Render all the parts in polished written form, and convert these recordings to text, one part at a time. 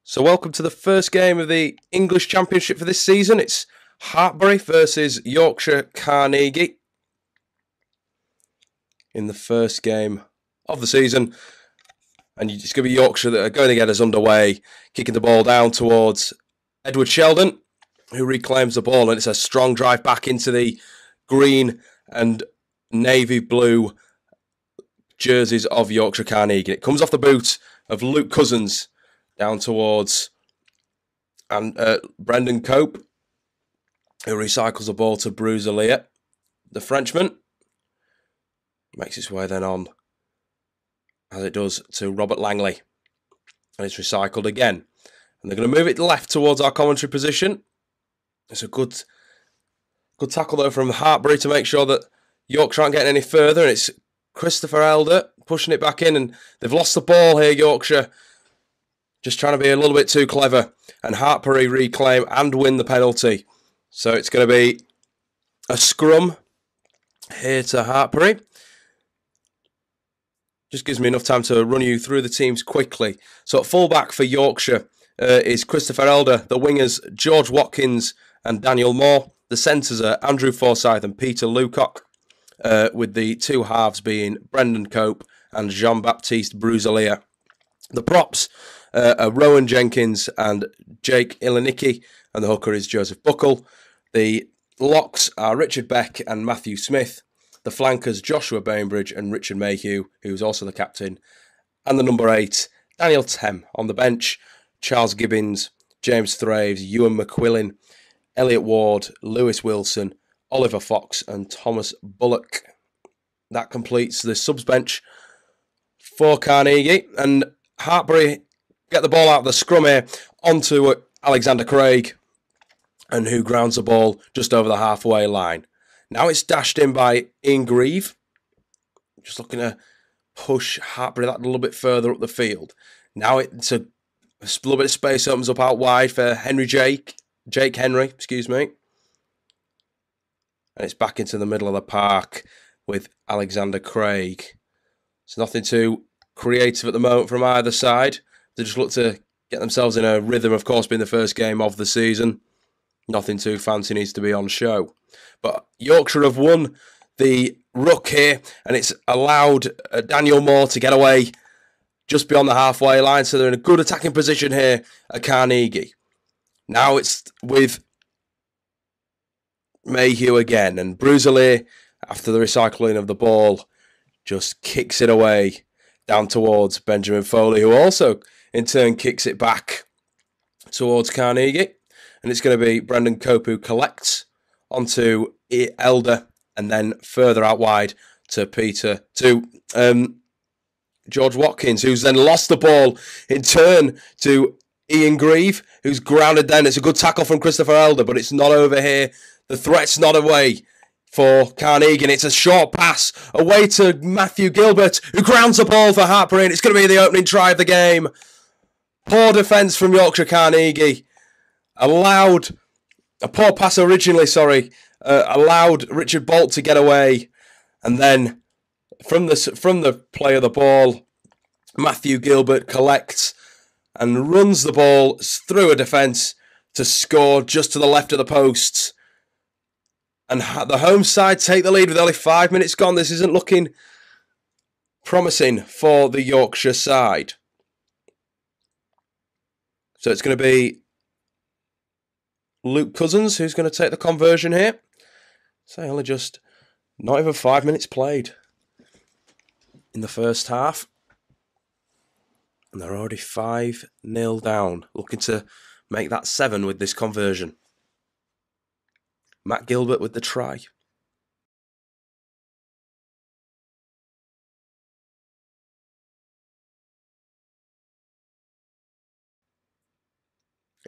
So welcome to the first game of the English Championship for this season. It's Hartpury versus Yorkshire Carnegie in the first game of the season. And it's going to be Yorkshire that are going to get us underway, kicking the ball down towards Edward Sheldon, who reclaims the ball. And it's a strong drive back into the green and navy blue jerseys of Yorkshire Carnegie. It comes off the boot of Luke Cousins down towards Brendan Cope, who recycles the ball to Bruzelier. The Frenchman makes its way then on, as it does, to Robert Langley. And it's recycled again. And they're going to move it left towards our commentary position. It's a good tackle, though, from Hartpury to make sure that Yorkshire aren't getting any further. And it's Christopher Elder pushing it back in. And they've lost the ball here, Yorkshire. Just trying to be a little bit too clever. And Hartpury reclaim and win the penalty. So it's going to be a scrum here to Hartpury. Just gives me enough time to run you through the teams quickly. So at fullback for Yorkshire is Christopher Elder. The wingers, George Watkins and Daniel Moore. The centres are Andrew Forsyth and Peter Lucock. With the two halves being Brendan Cope and Jean-Baptiste Bruzelier. The props are Rowan Jenkins and Jake Ilanicki, and the hooker is Joseph Buckle. The locks are Richard Beck and Matthew Smith. The flankers, Joshua Bainbridge and Richard Mayhew, who's also the captain. And the number 8, Daniel Tem. On the bench, Charles Gibbons, James Thraves, Ewan McQuillan, Elliot Ward, Lewis Wilson, Oliver Fox and Thomas Bullock. That completes the subs bench for Carnegie. And Hartpury get the ball out of the scrum here onto Alexander Craig, and who grounds the ball just over the halfway line. Now it's dashed in by Ian Grieve. Just looking to push Hartpury that a little bit further up the field. Now it's a little bit of space opens up out wide for Jake Henry, excuse me. And it's back into the middle of the park with Alexander Craig. It's nothing too creative at the moment from either side. They just look to get themselves in a rhythm, of course, being the first game of the season. Nothing too fancy needs to be on show. But Yorkshire have won the ruck here, and it's allowed Daniel Moore to get away just beyond the halfway line. So they're in a good attacking position here at Carnegie. Now it's with Mayhew again, and Bruzelier, after the recycling of the ball, just kicks it away down towards Benjamin Foley, who also in turn kicks it back towards Carnegie. And it's going to be Brendan Cope who collects onto Elder, and then further out wide to George Watkins, who's then lost the ball in turn to Ian Grieve, who's grounded then. It's a good tackle from Christopher Elder, but it's not over here. The threat's not away for Carnegie, and it's a short pass away to Matthew Gilbert, who grounds the ball for Hartpury, and it's going to be the opening try of the game. Poor defence from Yorkshire Carnegie. Allowed Richard Bolt to get away, and then from the play of the ball, Matthew Gilbert collects and runs the ball through a defence to score just to the left of the posts. And the home side take the lead with only 5 minutes gone. This isn't looking promising for the Yorkshire side. So it's going to be Luke Cousins who's going to take the conversion here. So only just not even 5 minutes played in the first half. And they're already 5-0 down. Looking to make that 7 with this conversion. Matt Gilbert with the try.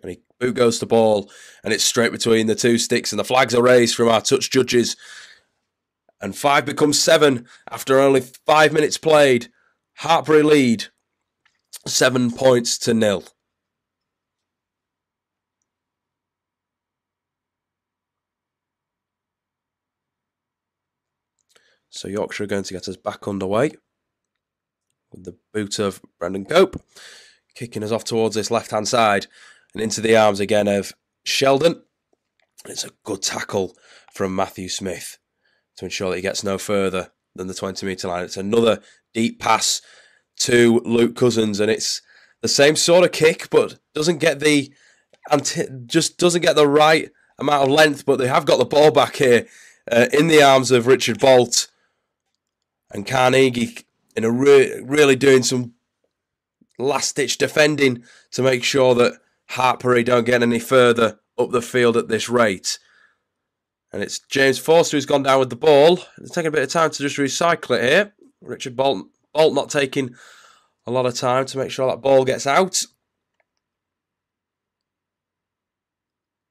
And boot goes the ball, and it's straight between the two sticks, and the flags are raised from our touch judges. And 5 becomes 7 after only 5 minutes played. Hartpury lead 7 points to 0. So Yorkshire are going to get us back underway with the boot of Brendan Cope. kicking us off towards this left-hand side and into the arms again of Sheldon. It's a good tackle from Matthew Smith to ensure that he gets no further than the 20-metre line. It's another deep pass to Luke Cousins, and it's the same sort of kick, but doesn't get the right amount of length. But they have got the ball back here in the arms of Richard Bolt, and Carnegie in a really doing some last-ditch defending to make sure that Hartpury don't get any further up the field at this rate. And it's James Forster who's gone down with the ball. It's taking a bit of time to just recycle it here. Richard Bolt not taking a lot of time to make sure that ball gets out.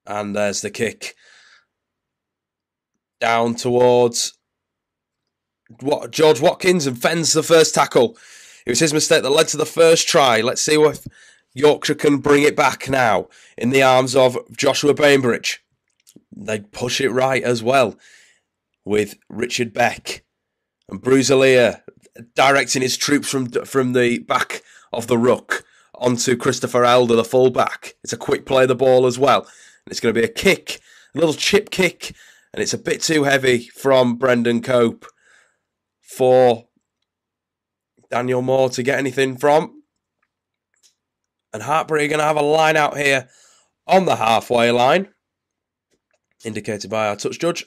And there's the kick. Down towards George Watkins, and fends the first tackle. It was his mistake that led to the first try. Let's see if Yorkshire can bring it back now in the arms of Joshua Bainbridge. They push it right as well with Richard Beck and Bruzalier directing his troops from the back of the ruck onto Christopher Elder, the fullback. It's a quick play of the ball as well. And it's going to be a kick, a little chip kick, and it's a bit too heavy from Brendan Cope for Daniel Moore to get anything from. And Hartpury are going to have a line out here on the halfway line, indicated by our touch judge.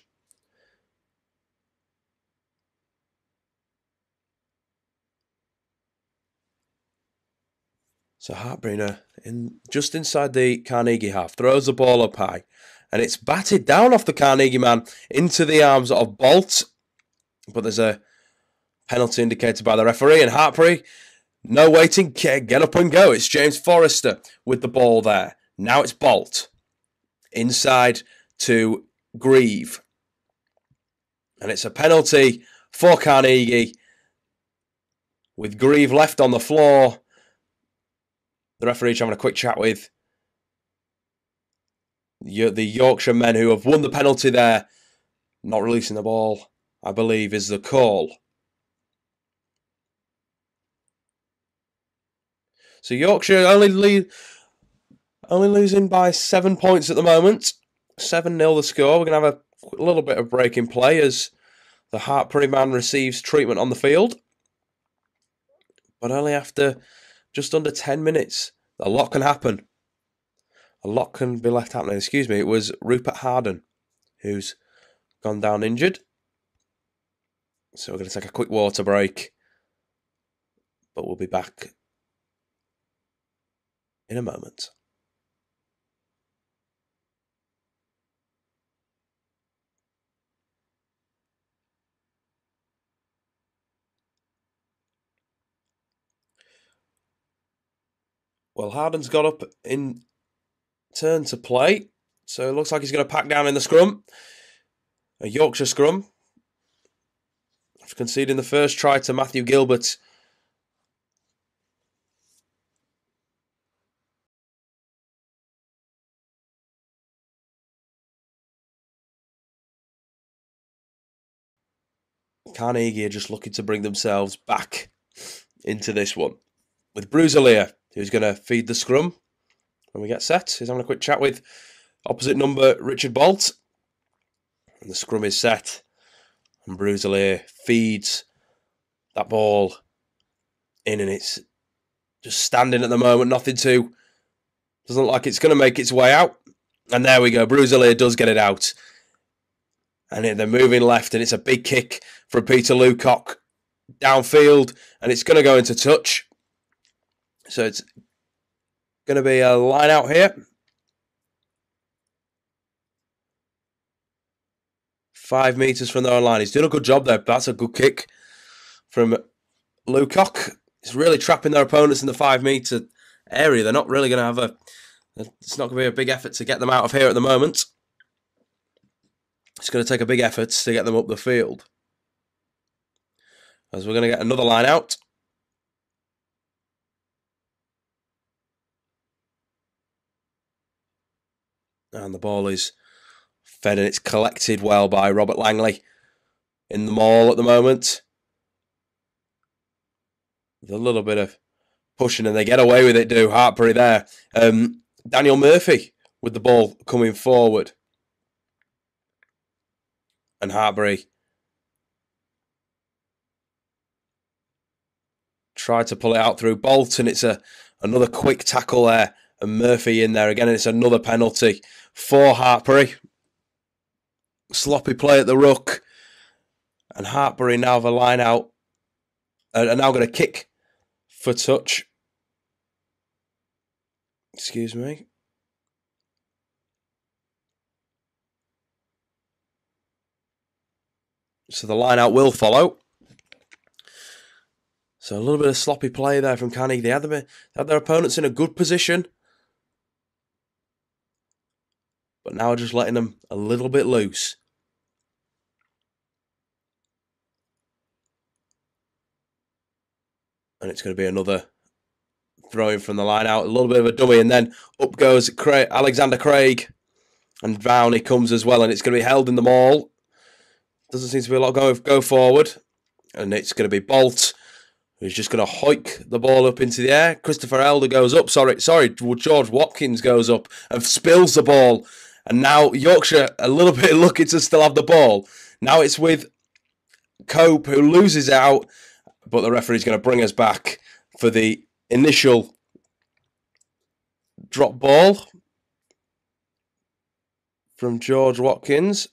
So Hartpury just inside the Carnegie half, throws the ball up high, and it's batted down off the Carnegie man into the arms of Bolt. But there's a penalty indicated by the referee, and Hartpury, no waiting, get up and go. It's James Forrester with the ball there. Now it's Bolt inside to Grieve. And it's a penalty for Carnegie with Grieve left on the floor. The referee's having a quick chat with the Yorkshire men who have won the penalty there. Not releasing the ball, I believe, is the call. So Yorkshire only losing by 7 points at the moment. 7-0 the score. We're going to have a little bit of break in play as the Hartpury man receives treatment on the field. But only after just under 10 minutes. A lot can happen. A lot can be left happening. Excuse me, it was Rupert Harden who's gone down injured. So we're going to take a quick water break. But we'll be back in a moment. Well, Harden's got up in turn to play, so it looks like he's going to pack down in the scrum. A Yorkshire scrum. After conceding the first try to Matthew Gilbert. Carnegie are just looking to bring themselves back into this one. With Bruzalier, who's going to feed the scrum when we get set. He's having a quick chat with opposite number Richard Bolt. And the scrum is set. And Bruzalier feeds that ball in, and it's just standing at the moment. Nothing to. Doesn't look like it's going to make its way out. And there we go. Bruzalier does get it out. And they're moving left, and it's a big kick from Peter Lucock downfield, and it's going to go into touch. So it's going to be a line out here. 5 metres from their own line. He's doing a good job there. That's a good kick from Lucock. He's really trapping their opponents in the 5 metre area. They're not really going to have it's not going to be a big effort to get them out of here at the moment. It's going to take a big effort to get them up the field. As we're going to get another line out. And the ball is fed, and it's collected well by Robert Langley in the maul at the moment. With a little bit of pushing, and they get away with it, do Hartpury there. Daniel Murphy with the ball coming forward. And Hartpury tried to pull it out through Bolton. It's another quick tackle there. And Murphy in there again, and it's another penalty for Hartpury. Sloppy play at the ruck. And Hartpury now have a line out. Are now going to kick for touch. Excuse me. So the line out will follow. So a little bit of sloppy play there from Carnegie. They had their opponents in a good position. But now just letting them a little bit loose. And it's going to be another throwing from the line out. A little bit of a dummy. And then up goes Alexander Craig. And down he comes as well. And it's going to be held in the maul. Doesn't seem to be a lot go forward. And it's going to be Bolt, who's just going to hoik the ball up into the air. Christopher Elder goes up. Sorry, George Watkins goes up and spills the ball. And now Yorkshire a little bit lucky to still have the ball. Now it's with Cope, who loses out. But the referee's going to bring us back for the initial drop ball from George Watkins.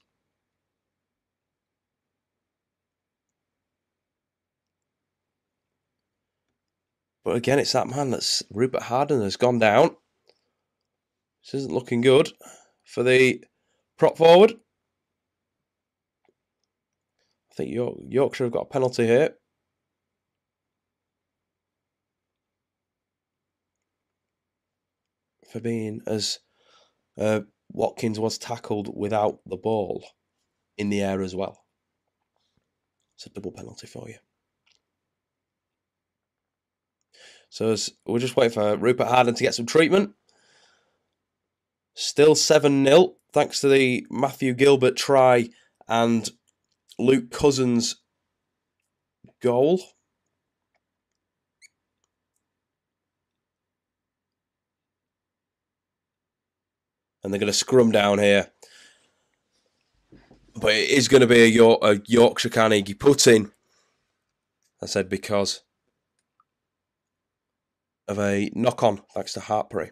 But again, it's that man that's Rupert Harden has gone down. This isn't looking good for the prop forward. I think Yorkshire have got a penalty here. For being as Watkins was tackled without the ball in the air as well. It's a double penalty for you. So we're just waiting for Rupert Harden to get some treatment. Still 7-0, thanks to the Matthew Gilbert try and Luke Cousins goal. And they're going to scrum down here. But it is going to be a Yorkshire Carnegie put-in. I said because of a knock-on, thanks to Hartpury.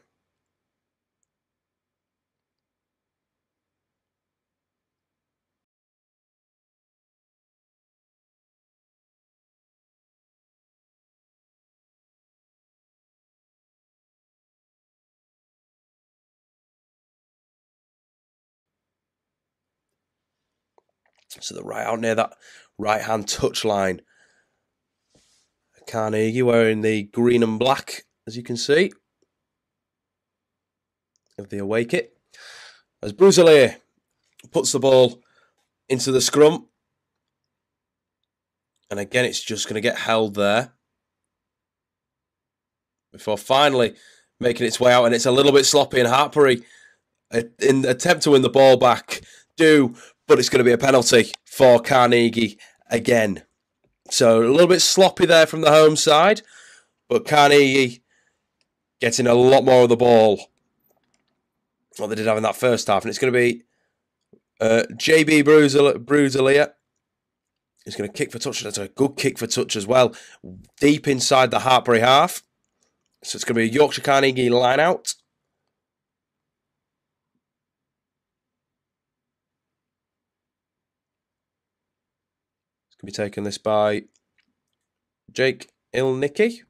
So the right out near that right-hand touch line. Carnegie wearing the green and black, as you can see, of the away kit. As Bruzelier puts the ball into the scrum. And again, it's just going to get held there. Before finally making its way out. And it's a little bit sloppy, and Hartpury, in attempt to win the ball back, but it's going to be a penalty for Carnegie again. So a little bit sloppy there from the home side, but Carnegie getting a lot more of the ball what they did have in that first half. And it's going to be JB Bruzelier. He's going to kick for touch. That's a good kick for touch as well, deep inside the Hartpury half. So it's going to be a Yorkshire Carnegie line out. It's going to be taken this by Jake Ilnicki.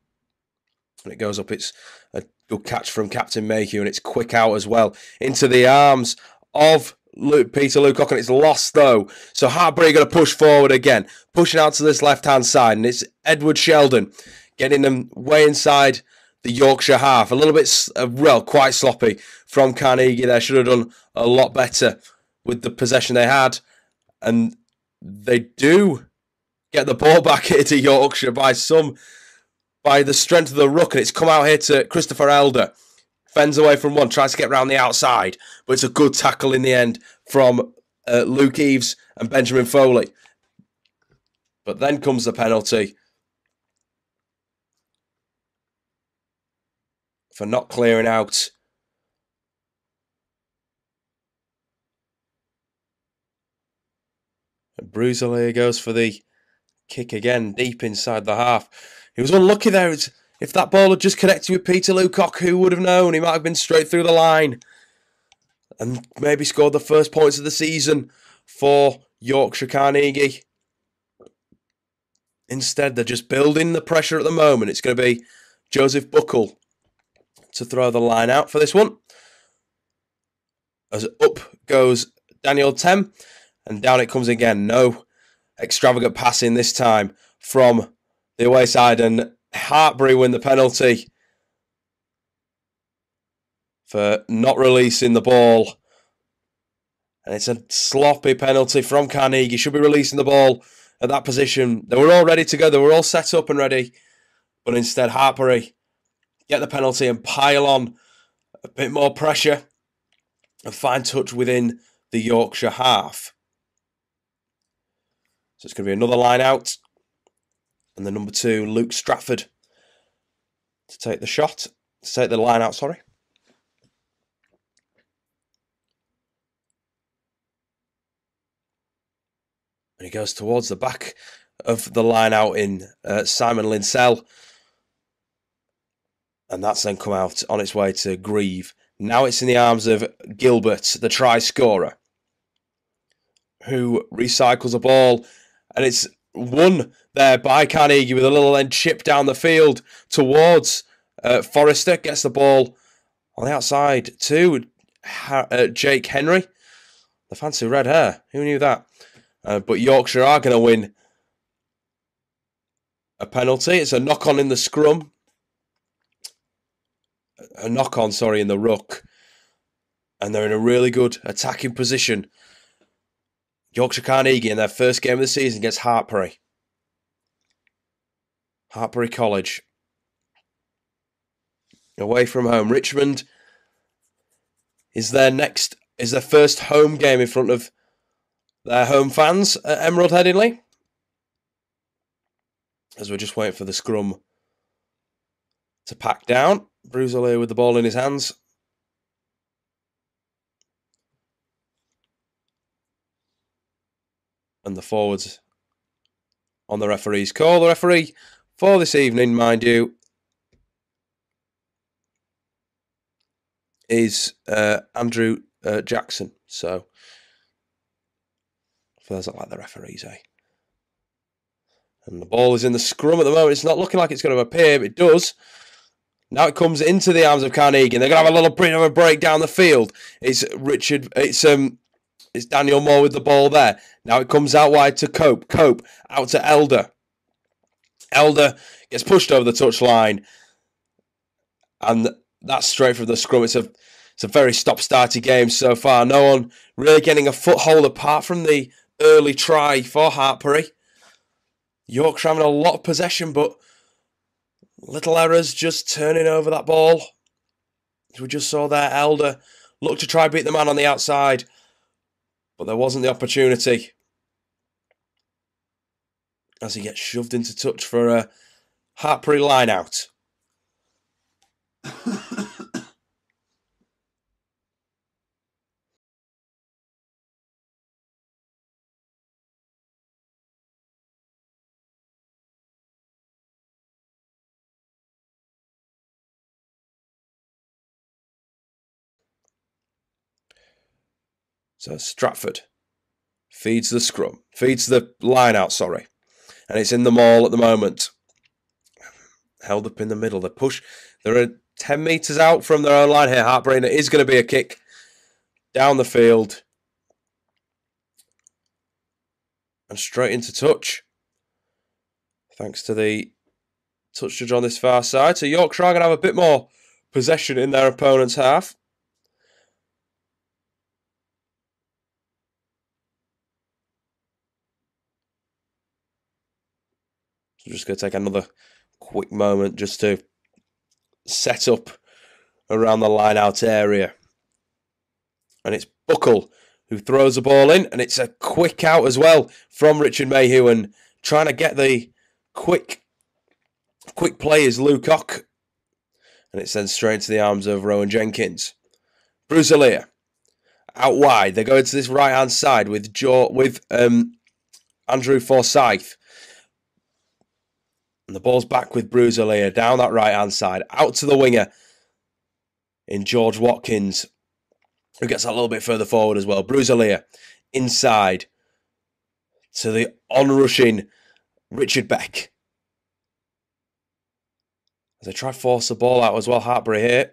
And it goes up. It's a good catch from Captain Mayhew, and it's quick out as well into the arms of Peter Lucock, and it's lost though. So Hartpury going to push forward again, pushing out to this left-hand side, and it's Edward Sheldon getting them way inside the Yorkshire half. A little bit, quite sloppy from Carnegie there. Should have done a lot better with the possession they had. And they do get the ball back here to Yorkshire by the strength of the ruck. And it's come out here to Christopher Elder. Fends away from one, tries to get round the outside. But it's a good tackle in the end from Luke Eves and Benjamin Foley. But then comes the penalty. for not clearing out. And Bruselier goes for the kick again, deep inside the half. He was unlucky there. If that ball had just connected with Peter Lucock, who would have known? He might have been straight through the line and maybe scored the first points of the season for Yorkshire Carnegie. Instead, they're just building the pressure at the moment. It's going to be Joseph Buckle to throw the line out for this one. As up goes Daniel Tem, and down it comes again. No extravagant passing this time from the away side, and Hartpury win the penalty for not releasing the ball. And it's a sloppy penalty from Carnegie. Should be releasing the ball at that position. They were all ready to go. They were all set up and ready. But instead, Hartpury get the penalty and pile on a bit more pressure and find touch within the Yorkshire half. So it's going to be another line out. And the number 2, Luke Stratford, to take the shot. To take the line out, sorry. And he goes towards the back of the line out in Simon Linsell. And that's then come out on its way to Grieve. Now it's in the arms of Gilbert, the try scorer, who recycles a ball. And it's won there by Carnegie with a little end chip down the field towards Forrester. Gets the ball on the outside to Jake Henry. The fancy red hair. Who knew that? But Yorkshire are going to win a penalty. It's a knock-on in the scrum. A knock-on, sorry, in the ruck. And they're in a really good attacking position. Yorkshire Carnegie in their first game of the season against Hartpury. Hartpury College. Away from home. Richmond is their first home game in front of their home fans at Emerald Headingley. As we're just waiting for the scrum to pack down. Bruselier with the ball in his hands. And the forwards on the referee's call. The referee for this evening, mind you, is Andrew Jackson. So, for those that like the referees, eh? And the ball is in the scrum at the moment. It's not looking like it's going to appear, but it does. Now it comes into the arms of Carnegie, and they're going to have a little bit of a break down the field. It's Daniel Moore with the ball there. Now it comes out wide to Cope. Cope out to Elder. Elder gets pushed over the touchline, and that's straight from the scrum. It's a very stop-starty game so far. No one really getting a foothold apart from the early try for Hartpury. Yorkshire having a lot of possession, but little errors just turning over that ball. As we just saw there, Elder looked to try beat the man on the outside, but there wasn't the opportunity. As he gets shoved into touch for a Hartpury line out. So Stratford feeds the line out, sorry. And it's in the maul at the moment. Held up in the middle. The push. They're 10 metres out from their own line here. Hartpury, and it is going to be a kick down the field. And straight into touch. Thanks to the touch judge on this far side. So Yorkshire are going to have a bit more possession in their opponent's half. I'm just going to take another quick moment just to set up around the line-out area. And it's Buckle who throws the ball in, and it's a quick out as well from Richard Mayhew, and trying to get the quick play is Lucock. And it sends straight into the arms of Rowan Jenkins. Brusilier out wide. They go into this right-hand side with Andrew Forsyth. And the ball's back with Brusilier down that right-hand side. Out to the winger in George Watkins, who gets a little bit further forward as well. Brusilier inside to the onrushing Richard Beck. As they try to force the ball out as well, Hartpury here.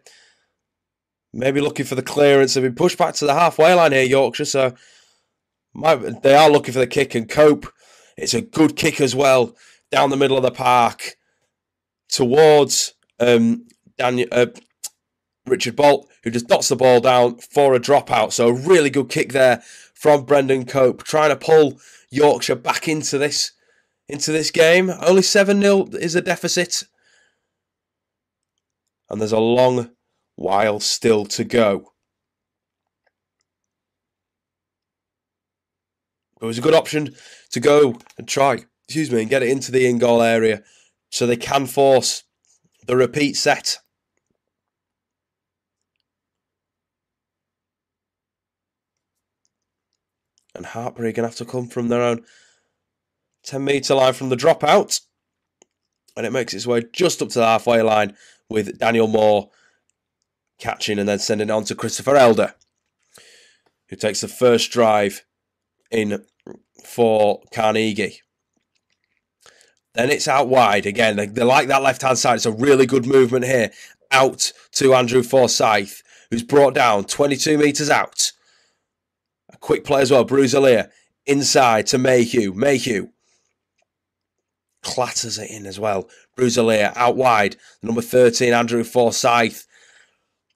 Maybe looking for the clearance. They've been pushed back to the halfway line here, Yorkshire. So they are looking for the kick. And Cope, it's a good kick as well, down the middle of the park towards Richard Bolt, who just dots the ball down for a dropout. So a really good kick there from Brendan Cope, trying to pull Yorkshire back into this game. Only 7-0 is the deficit. And there's a long while still to go. It was a good option to go and try, and get it into the in-goal area so they can force the repeat set. And Hartpury are going to have to come from their own 10-metre line from the dropout. And it makes its way just up to the halfway line with Daniel Moore catching and then sending it on to Christopher Elder, who takes the first drive in for Carnegie. Then it's out wide again. They like that left-hand side. It's a really good movement here. Out to Andrew Forsyth, who's brought down 22 metres out. A quick play as well. Brusilier inside to Mayhew. Mayhew clatters it in as well. Brusilier out wide. Number 13, Andrew Forsyth,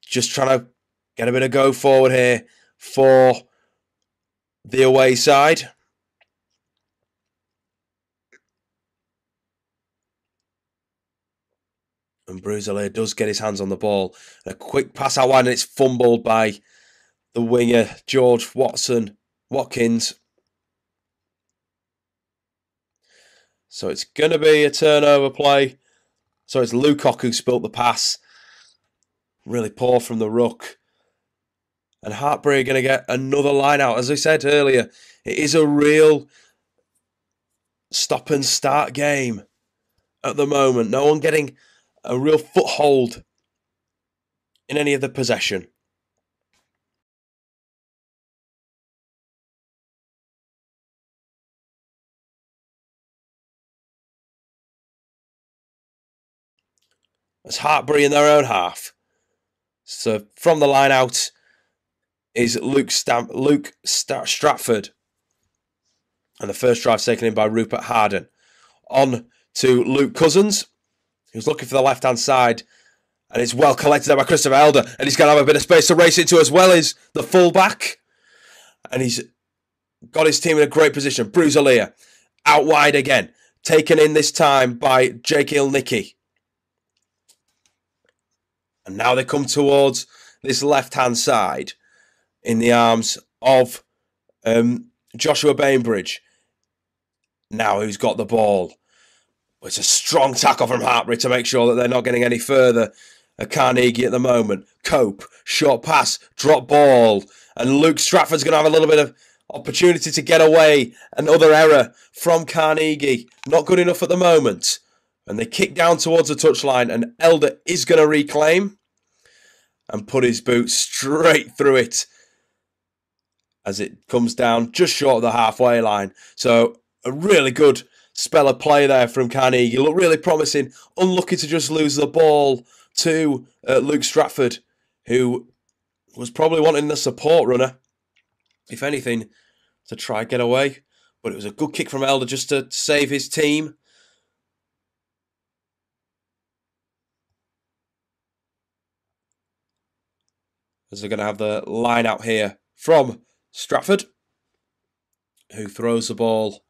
just trying to get a bit of go forward here for the away side. And Brusilier does get his hands on the ball. A quick pass out wide, and it's fumbled by the winger, George Watkins. So it's going to be a turnover play. So it's Lucock who spilt the pass. Really poor from the ruck. And Hartpury are going to get another line out. As I said earlier, it is a real stop and start game at the moment. No one getting a real foothold in any of the possession. It's Hartpury in their own half. So from the line out is Luke Stratford. And the first drive's taken in by Rupert Harden. On to Luke Cousins, who's looking for the left-hand side. And it's well collected there by Christopher Elder. And he's going to have a bit of space to race into, as well as the full-back. And he's got his team in a great position. Brusilier out wide again. Taken in this time by Jake Ilnicki. And now they come towards this left-hand side in the arms of Joshua Bainbridge. Now who's got the ball? It's a strong tackle from Hartpury to make sure that they're not getting any further at Carnegie at the moment. Cope, short pass, drop ball. And Luke Stratford's going to have a little bit of opportunity to get away. Another error from Carnegie. Not good enough at the moment. And they kick down towards the touchline, and Elder is going to reclaim and put his boot straight through it as it comes down just short of the halfway line. So a really good spell of play there from Carnegie. Looked really promising. Unlucky to just lose the ball to Luke Stratford, who was probably wanting the support runner, if anything, to try and get away. But it was a good kick from Elder just to save his team. As they're going to have the line out here from Stratford, who throws the ball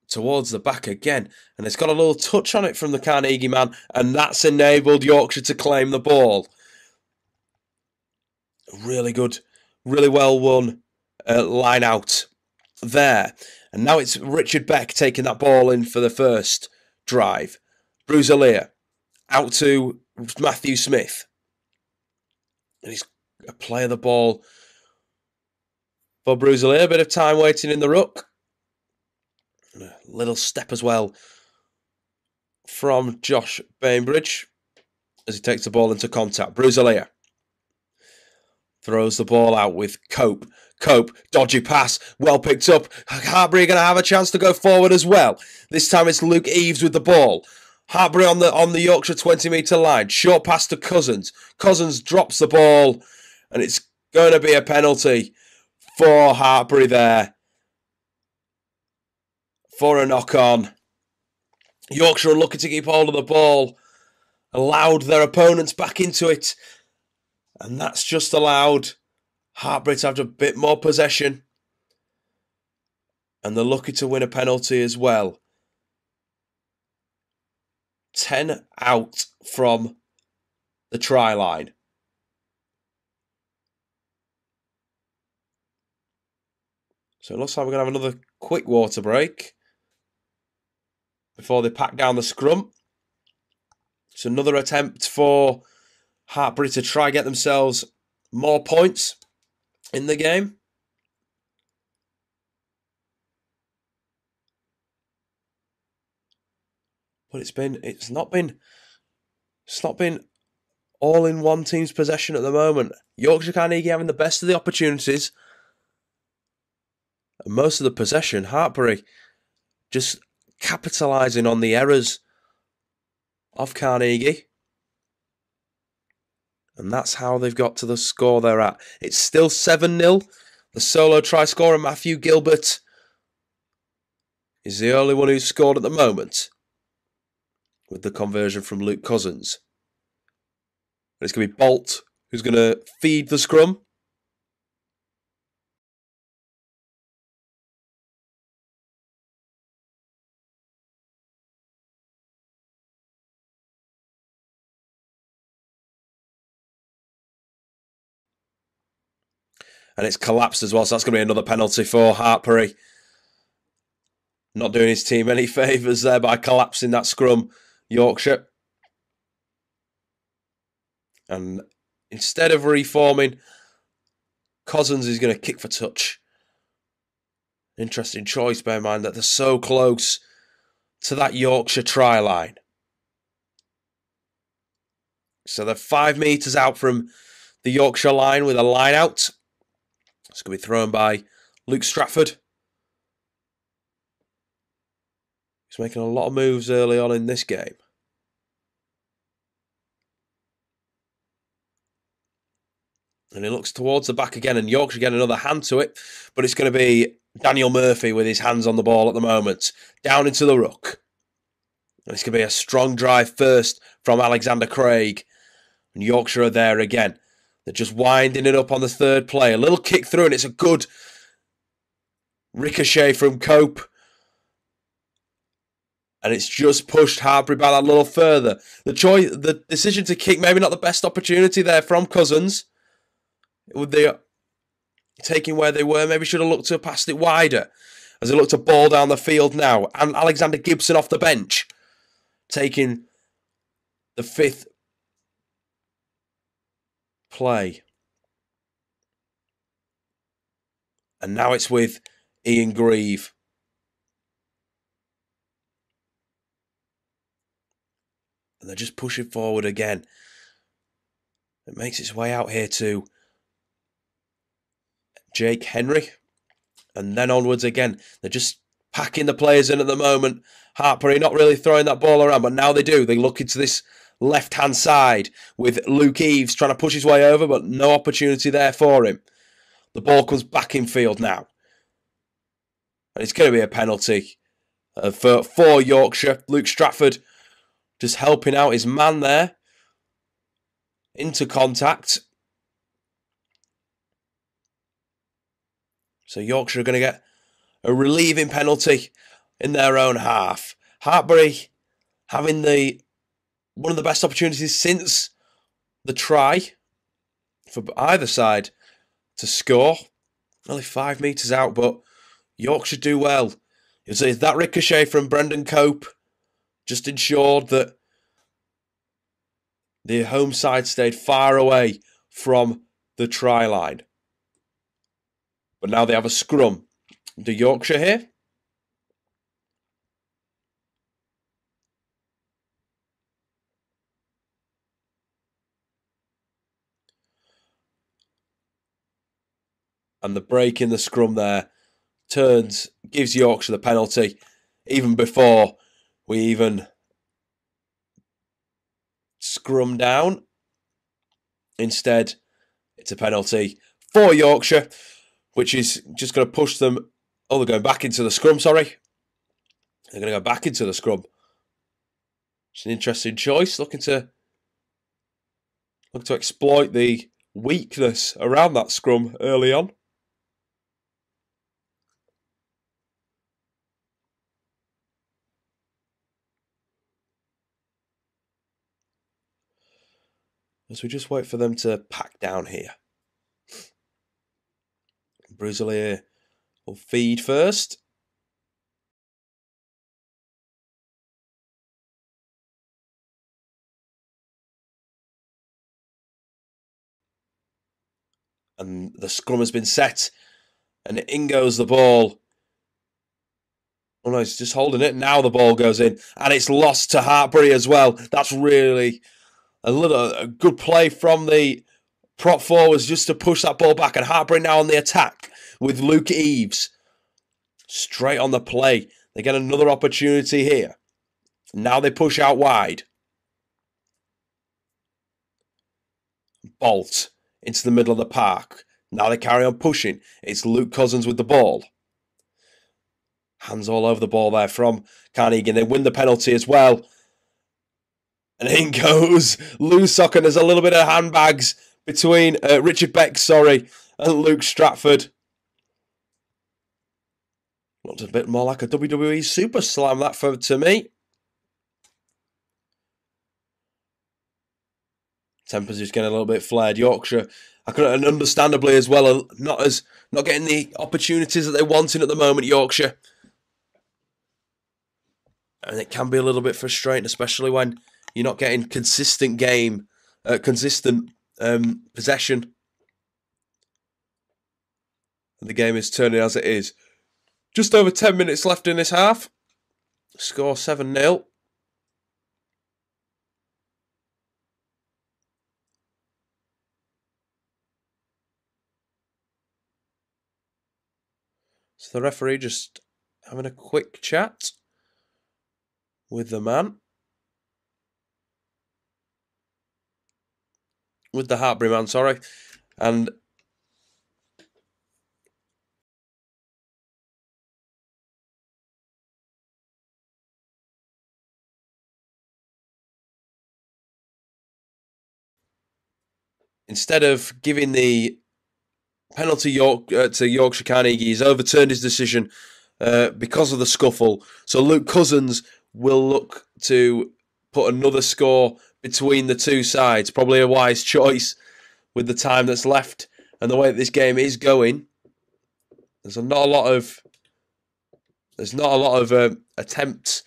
towards the back again. And it's got a little touch on it from the Carnegie man, and that's enabled Yorkshire to claim the ball. Really good, really well won line out there. And now it's Richard Beck taking that ball in for the first drive. Brusilier out to Matthew Smith. And he's a play of the ball for Brusilier. A bit of time waiting in the ruck. And a little step as well from Josh Bainbridge as he takes the ball into contact. Brusilier throws the ball out with Cope. Cope, dodgy pass, well picked up. Hartpury going to have a chance to go forward as well. This time it's Luke Eves with the ball. Hartpury on the Yorkshire 20-metre line. Short pass to Cousins. Cousins drops the ball, and it's going to be a penalty for Hartpury there for a knock-on. Yorkshire are looking to keep hold of the ball, allowed their opponents back into it, and that's just allowed Hartpury to have a bit more possession, and they're lucky to win a penalty as well. 10 out from the try line. So it looks like we're going to have another quick water break before they pack down the scrum. It's another attempt for Hartpury to try get themselves more points in the game. But it's not been all in one team's possession at the moment. Yorkshire Carnegie having the best of the opportunities and most of the possession. Hartpury just capitalising on the errors of Carnegie. And that's how they've got to the score they're at. It's still 7-0. The solo try scorer, Matthew Gilbert, is the only one who's scored at the moment, with the conversion from Luke Cousins. And it's going to be Bolt who's going to feed the scrum. And it's collapsed as well, so that's going to be another penalty for Hartpury. Not doing his team any favours there by collapsing that scrum, Yorkshire. And instead of reforming, Cousins is going to kick for touch. Interesting choice, bear in mind that they're so close to that Yorkshire try line. So they're 5 metres out from the Yorkshire line with a line out. It's going to be thrown by Luke Stratford. He's making a lot of moves early on in this game. And he looks towards the back again, and Yorkshire get another hand to it. But it's going to be Daniel Murphy with his hands on the ball at the moment. Down into the ruck. And it's going to be a strong drive first from Alexander Craig. And Yorkshire are there again. They're just winding it up on the third play. A little kick through, and it's a good ricochet from Cope. And it's just pushed Hartpury back that little further. The decision to kick, maybe not the best opportunity there from Cousins. With the taking where they were, maybe should have looked to have passed it wider. As they look to ball down the field now. And Alexander Gibson off the bench. Taking the 5th play. And now it's with Ian Grieve. And they're just pushing forward again. It makes its way out here to Jake Henry. And then onwards again. They're just packing the players in at the moment. Hartpury not really throwing that ball around, but now they do. They look into this left-hand side with Luke Eves trying to push his way over, but no opportunity there for him. The ball comes back in field now. And it's going to be a penalty for Yorkshire. Luke Stratford just helping out his man there. Into contact. So Yorkshire are going to get a relieving penalty in their own half. Hartpury having one of the best opportunities since the try for either side to score. Only 5 metres out, but Yorkshire do well. It's that ricochet from Brendan Cope just ensured that The home side stayed far away from the try line. But now they have a scrum. Do Yorkshire here? And the break in the scrum there gives Yorkshire the penalty even before we even scrum down. Instead, it's a penalty for Yorkshire, which is just going to push them. Oh, they're going back into the scrum, sorry. They're going to go back into the scrum. It's an interesting choice, looking to exploit the weakness around that scrum early on. As we just wait for them to pack down here. Bruselier will feed first. And the scrum has been set. And in goes the ball. Oh no, he's just holding it. Now the ball goes in. And it's lost to Hartpury as well. That's really a good play from the prop forwards just to push that ball back. And Hartpury now on the attack with Luke Eves. Straight on the play. They get another opportunity here. Now they push out wide. Bolt into the middle of the park. Now they carry on pushing. It's Luke Cousins with the ball. Hands all over the ball there from Carnegie. And they win the penalty as well. And in goes Lusock. And there's a little bit of handbags between Richard Beck, and Luke Stratford. Looked a bit more like a WWE Super Slam, that to me. Tempers just getting a little bit flared. Yorkshire, and understandably as well, not getting the opportunities that they're wanting at the moment, Yorkshire. And it can be a little bit frustrating, especially when you're not getting consistent possession. And the game is turning as it is. Just over 10 minutes left in this half. Score 7-0. So the referee just having a quick chat with the man. With the Hartpury man, sorry. And instead of giving the penalty to Yorkshire Carnegie, he's overturned his decision because of the scuffle. So Luke Cousins will look to put another score between the two sides. Probably a wise choice with the time that's left and the way that this game is going. There's not a lot of attempts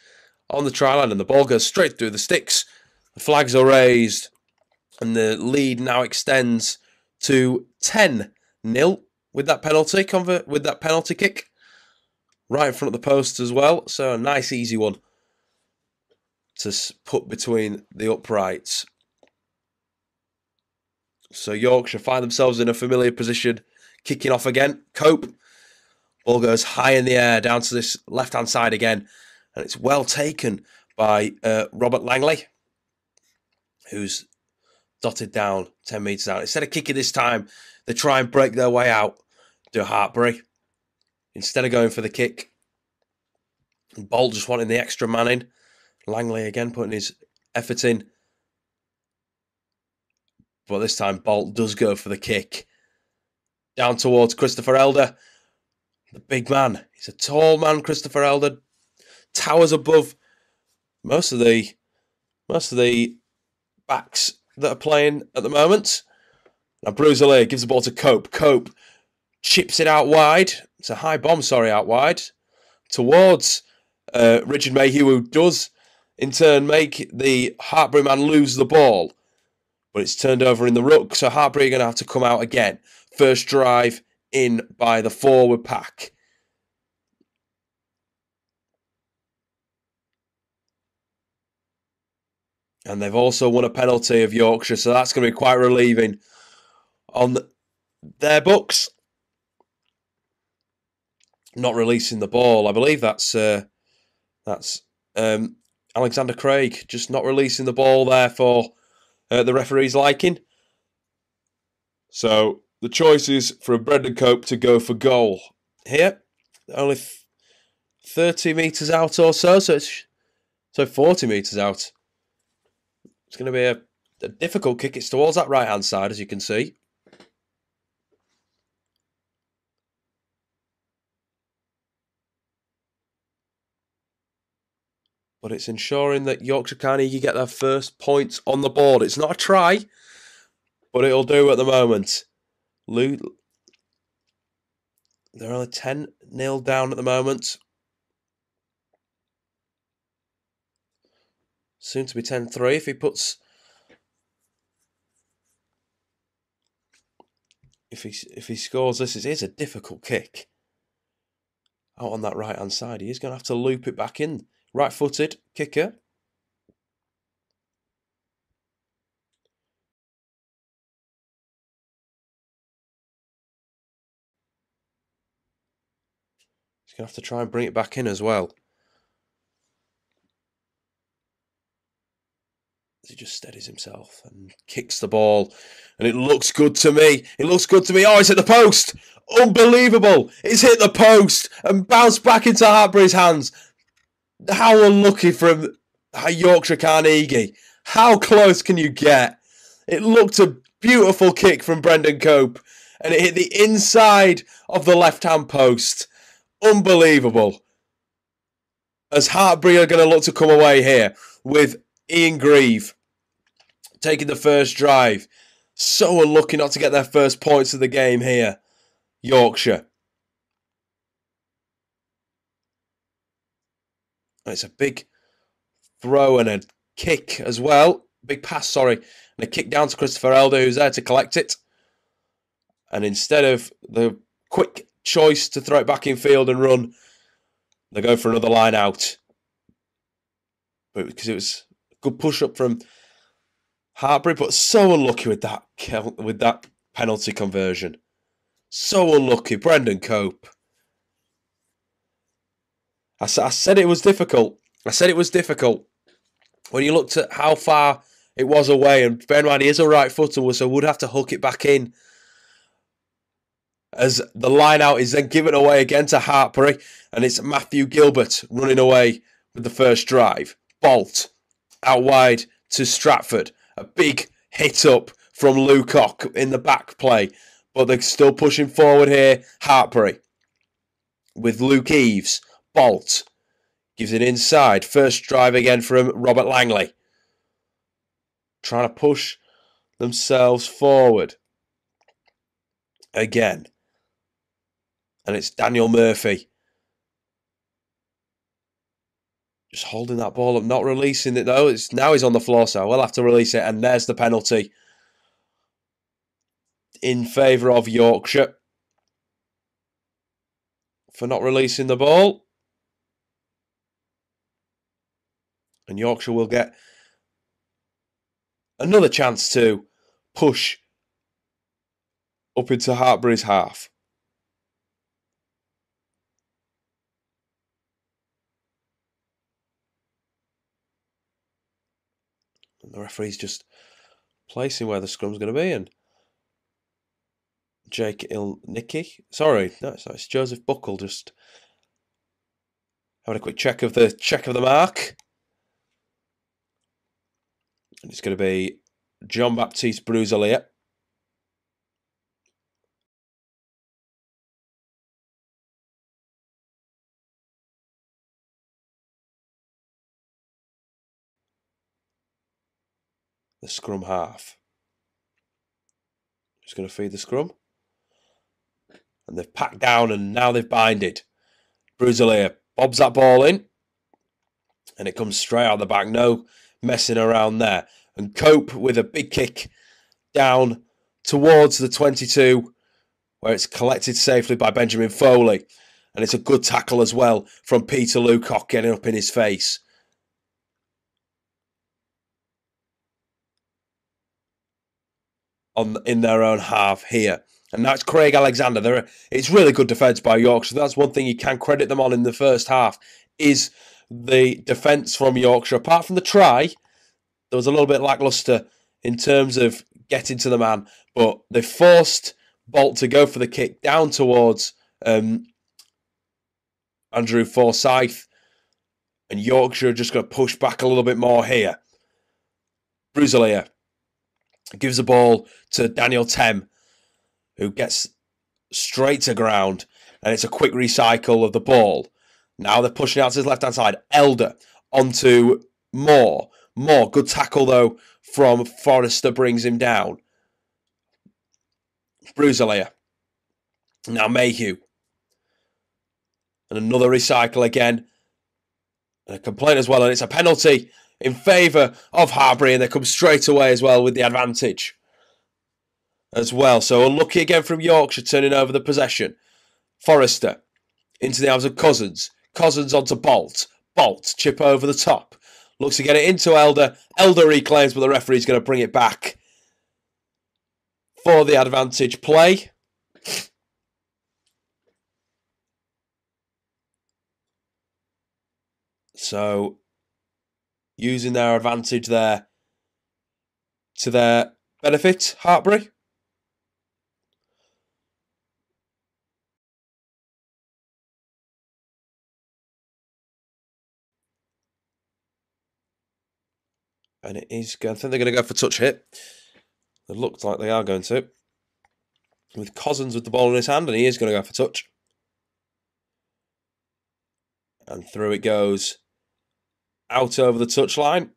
on the try line, and the ball goes straight through the sticks. The flags are raised, and the lead now extends to 10-0 with that penalty kick right in front of the post as well. So a nice easy one to put between the uprights. So Yorkshire find themselves in a familiar position, kicking off again. Cope. Ball goes high in the air down to this left-hand side again. And it's well taken by Robert Langley, who's dotted down 10 metres out. Instead of kicking this time, they try and break their way out to Hartpury. Instead of going for the kick, Bolt just wanting the extra man in. Langley again putting his effort in. But this time Bolt does go for the kick. Down towards Christopher Elder. The big man. He's a tall man, Christopher Elder. Towers above most of the backs that are playing at the moment. Now Bruselier gives the ball to Cope. Cope chips it out wide. It's a high bomb, out wide. Towards Richard Mayhew, who does in turn make the Hartpury man lose the ball. But it's turned over in the ruck, so Hartpury are going to have to come out again. First drive in by the forward pack. And they've also won a penalty of Yorkshire, so that's going to be quite relieving on their books. Not releasing the ball. I believe that's Alexander Craig, just not releasing the ball there for the referee's liking. So the choice is for Brendan Cope to go for goal here. Only 30 metres out or so, so 40 metres out. It's going to be a difficult kick. It's towards that right-hand side, as you can see. But it's ensuring that Yorkshire Carnegie get their first points on the board. It's not a try, but it'll do at the moment. They're only 10-0 down at the moment. Soon to be 10-3 if he puts... If he scores this, it is a difficult kick. Out on that right-hand side, he is going to have to loop it back in. Right-footed kicker. He's going to have to try and bring it back in as well. He just steadies himself and kicks the ball. And it looks good to me. It looks good to me. Oh, it's hit the post. Unbelievable. It's hit the post and bounced back into Hartpury's hands. How unlucky from Yorkshire Carnegie. How close can you get? It looked a beautiful kick from Brendan Cope. And it hit the inside of the left-hand post. Unbelievable. As Hartpury are going to look to come away here with Ian Grieve taking the first drive. So unlucky not to get their first points of the game here, Yorkshire. It's a big throw and a kick as well. Big pass, sorry. And a kick down to Christopher Elder, who's there to collect it. And instead of the quick choice to throw it back in field and run, they go for another line out. But because it was good push-up from Hartpury, but so unlucky with that penalty conversion. So unlucky. Brendan Cope. I said it was difficult. I said it was difficult. When you looked at how far it was away, and bear in mind he is a right footer, so would have to hook it back in. As the line out is then given away again to Hartpury, and it's Matthew Gilbert running away with the first drive. Bolt out wide to Stratford. A big hit up from Lucock in the back play, but they're still pushing forward here. Hartpury with Luke Eves. Bolt gives it inside. First drive again from Robert Langley. Trying to push themselves forward again. And it's Daniel Murphy. Just holding that ball up, not releasing it though. Now he's on the floor, so we'll have to release it. And there's the penalty in favour of Yorkshire for not releasing the ball. And Yorkshire will get another chance to push up into Hartpury's half. And the referee's just placing where the scrum's going to be. And Jake Ilnicki. Sorry, no, it's Joseph Buckle. Just having a quick check of the mark. And it's going to be John Baptiste Bruzelier. The scrum half. Just going to feed the scrum. And they've packed down and now they've binded. Bruzelier bobs that ball in. And it comes straight out the back. No messing around there. And Cope with a big kick down towards the 22, where it's collected safely by Benjamin Foley. And it's a good tackle as well from Peter Lucock getting up in his face. In their own half here. And that's Craig Alexander. It's really good defence by Yorkshire. That's one thing you can credit them on in the first half, is the defence from Yorkshire. Apart from the try, there was a little bit lacklustre in terms of getting to the man, but they forced Bolt to go for the kick down towards Andrew Forsyth, and Yorkshire are just going to push back a little bit more here. Bruzelier gives the ball to Daniel Tem, who gets straight to ground, and it's a quick recycle of the ball. Now they're pushing out to his left-hand side. Elder onto Moore. Moore, good tackle, though, from Forrester, brings him down. Bruzelier. Now Mayhew. And another recycle again. And a complaint as well, and it's a penalty in favour of Hartpury, and they come straight away as well with the advantage as well. So unlucky again from Yorkshire, turning over the possession. Forrester into the arms of Cousins. Cousins onto Bolt. Bolt, chip over the top. Looks to get it into Elder. Elder reclaims, but the referee's going to bring it back for the advantage play. So, using their advantage there to their benefit, Hartpury. And it is going. I think they're going to go for touch hit. It looks like they are going to. With Cousins with the ball in his hand, and he is going to go for touch. And through it goes. Out over the touchline.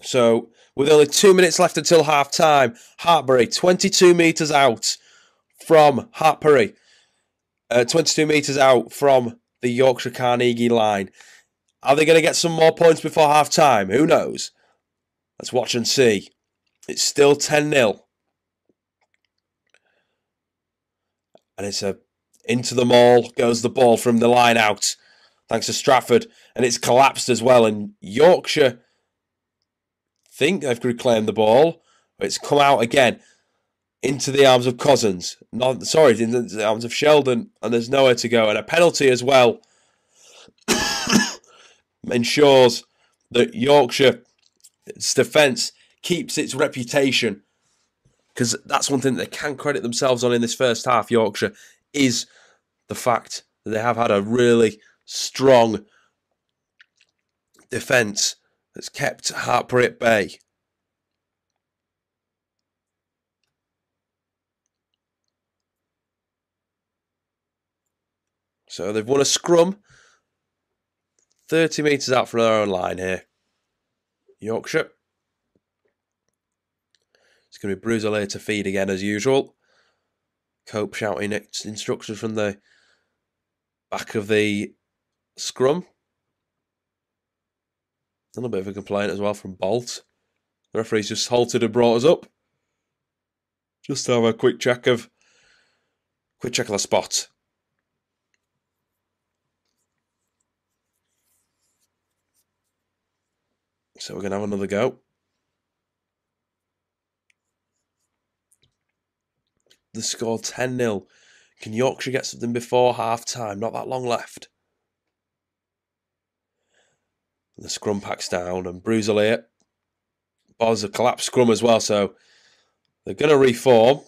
So, with only 2 minutes left until half time, Hartpury 22 metres out from Hartpury. 22 metres out from the Yorkshire Carnegie line. Are they going to get some more points before half time? Who knows? Let's watch and see. It's still 10-0. And it's into the maul goes the ball from the line out. Thanks to Stratford. And it's collapsed as well. And Yorkshire think they've reclaimed the ball. But it's come out again into the arms of Cousins. Into the arms of Sheldon. And there's nowhere to go. And a penalty as well ensures that Yorkshire's defence keeps its reputation. Because that's one thing that they can credit themselves on in this first half, Yorkshire, is the fact that they have had a really strong defence that's kept Hartpury at bay. So they've won a scrum 30 metres out from their own line here. Yorkshire. It's going to be Bruzelier to feed again as usual. Cope shouting instructions from the back of the scrum. A little bit of a complaint as well from Bolt. The referee's just halted and brought us up. Just to have a quick check of the spot. So we're going to have another go. The score 10-0. Can Yorkshire get something before half time? Not that long left. And the scrum packs down, and Bruzelier. Ball's a collapsed scrum as well, so they're going to reform.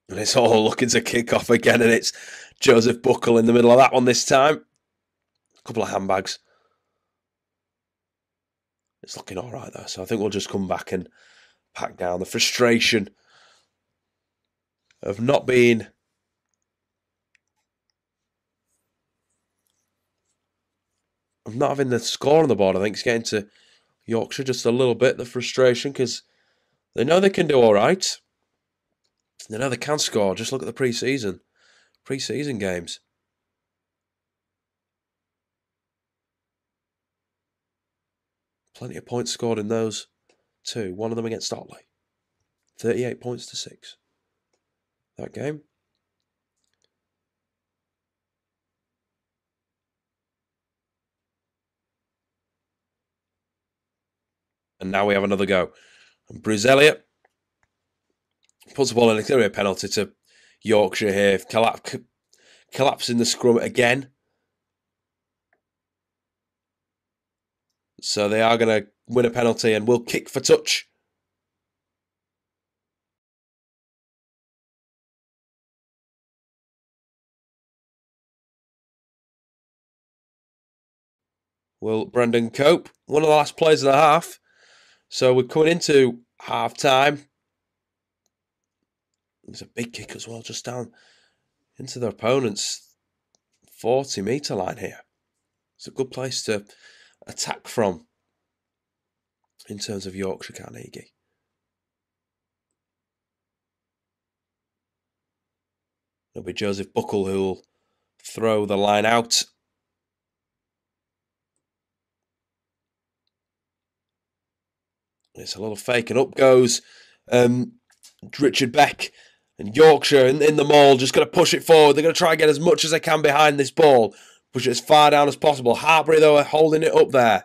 And it's all looking to kick off again, and it's Joseph Buckle in the middle of that one this time. A couple of handbags. It's looking all right, though, so I think we'll just come back and pack down the frustration of not having the score on the board. I think it's getting to Yorkshire just a little bit, the frustration, because they know they can do all right. They know they can score. Just look at the pre-season games. Plenty of points scored in those two. One of them against Otley. 38 points to 6. That game. And now we have another go. And Bruce Elliott puts the ball in. It's going to be a penalty to Yorkshire here. Collapsing the scrum again. So they are going to win a penalty and will kick for touch. Will Brendan Cope, one of the last players of the half. So we're coming into half time. There's a big kick as well, just down into their opponent's 40-metre line here. It's a good place to attack from in terms of Yorkshire Carnegie. It'll be Joseph Buckle who'll throw the line out. It's a little fake, and up goes Richard Beck. And Yorkshire in the maul, just going to push it forward. They're going to try and get as much as they can behind this ball. Push it as far down as possible. Hartpury, though, are holding it up there.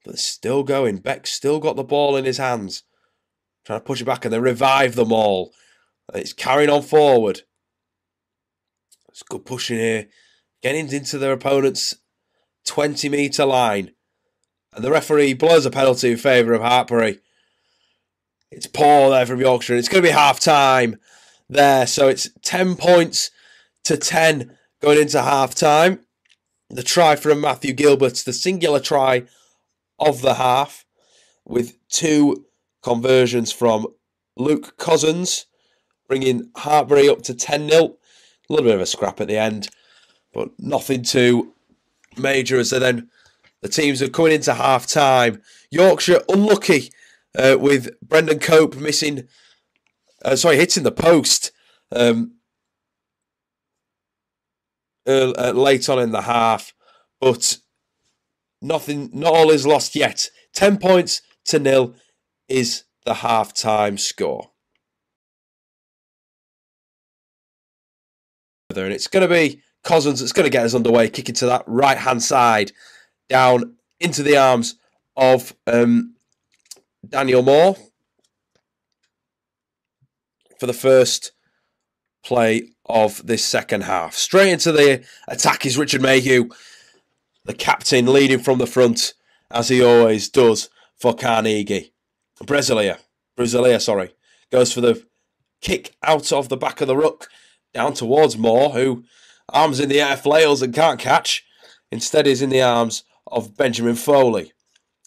But it's still going. Beck's still got the ball in his hands. Trying to push it back, and they revive the maul. It's carrying on forward. It's good pushing here. Getting into their opponent's 20-metre line. And the referee blows a penalty in favour of Hartpury. It's poor there from Yorkshire. It's going to be half-time there. So it's 10 points to 10 going into half-time. The try from Matthew Gilbert, the singular try of the half, with 2 conversions from Luke Cousins, bringing Hartpury up to 10-0. A little bit of a scrap at the end, but nothing too major as the teams are coming into half-time. Yorkshire unlucky with Brendan Cope hitting the post late on in the half, but not all is lost yet. 10 points to 0 is the half-time score. And it's going to be Cousins that's going to get us underway, kicking to that right-hand side, down into the arms of Daniel Moore for the first play of this second half. Straight into the attack is Richard Mayhew, the captain, leading from the front, as he always does for Carnegie. Brasilia, goes for the kick out of the back of the ruck, down towards Moore, who arms in the air, flails and can't catch. Instead is in the arms of Benjamin Foley.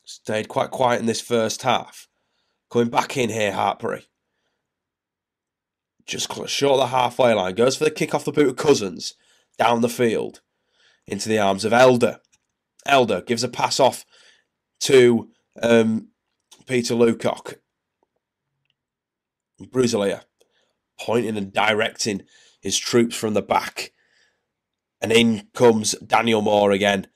Stayed quite quiet in this first half. Coming back in here, Hartpury. Just short of the halfway line. Goes for the kick off the boot of Cousins. Down the field. Into the arms of Elder. Elder gives a pass off to Peter Lucock. Brasilia pointing and directing his troops from the back. And in comes Daniel Moore again,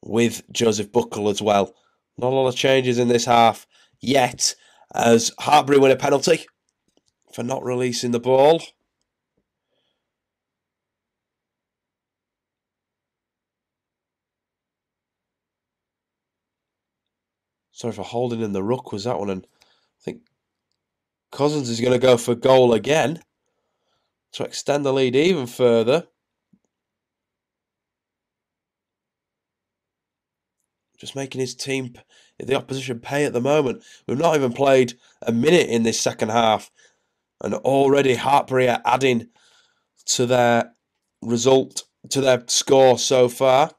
with Joseph Buckle as well. Not a lot of changes in this half yet, as Hartpury win a penalty for not releasing the ball. Sorry for holding in the ruck, was that one? And I think Cousins is going to go for goal again to extend the lead even further. Just making his team, the opposition, pay at the moment. We've not even played a minute in this second half, and already Hartpury are adding to their result, to their score so far.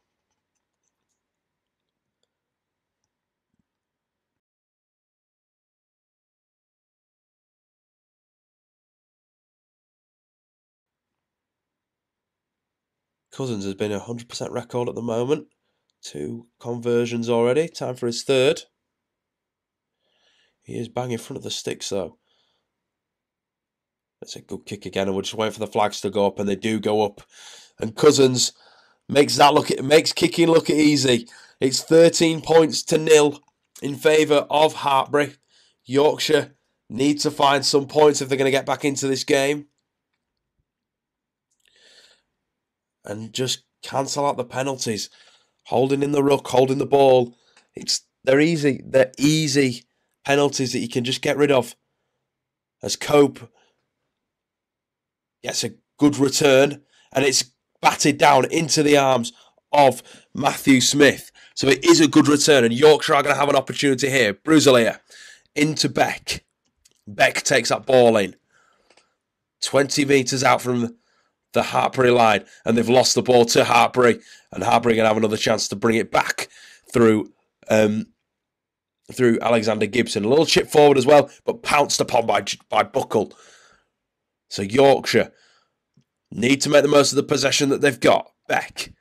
Cousins has been a 100% record at the moment. 2 conversions already. Time for his third. He is bang in front of the sticks, though. That's a good kick again, and we're just waiting for the flags to go up, and they do go up. And Cousins makes kicking look easy. It's 13 points to 0 in favour of Hartpury. Yorkshire need to find some points if they're going to get back into this game. And just cancel out the penalties. Holding in the ruck, holding the ball. They're easy. They're easy penalties that you can just get rid of. As Cope gets a good return, and it's batted down into the arms of Matthew Smith. So it is a good return, and Yorkshire are going to have an opportunity here. Bruzelier into Beck. Beck takes that ball in. 20 metres out from the Hartpury line, and they've lost the ball to Hartpury, and Hartpury are going to have another chance to bring it back through Alexander Gibson. A little chip forward as well, but pounced upon by Buckle. So Yorkshire need to make the most of the possession that they've got. Beck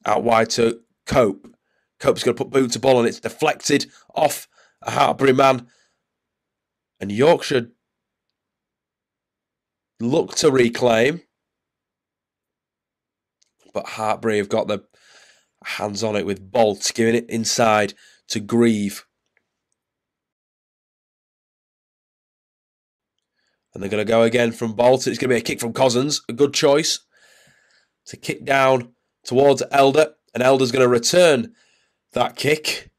out wide to Cope. Cope's going to put boot to ball, and it's deflected off a Hartpury man. And Yorkshire look to reclaim, but Hartpury have got their hands on it with Bolt, giving it inside to Grieve. And they're going to go again from Bolt. It's going to be a kick from Cousins. A good choice to kick down towards Elder. And Elder's going to return that kick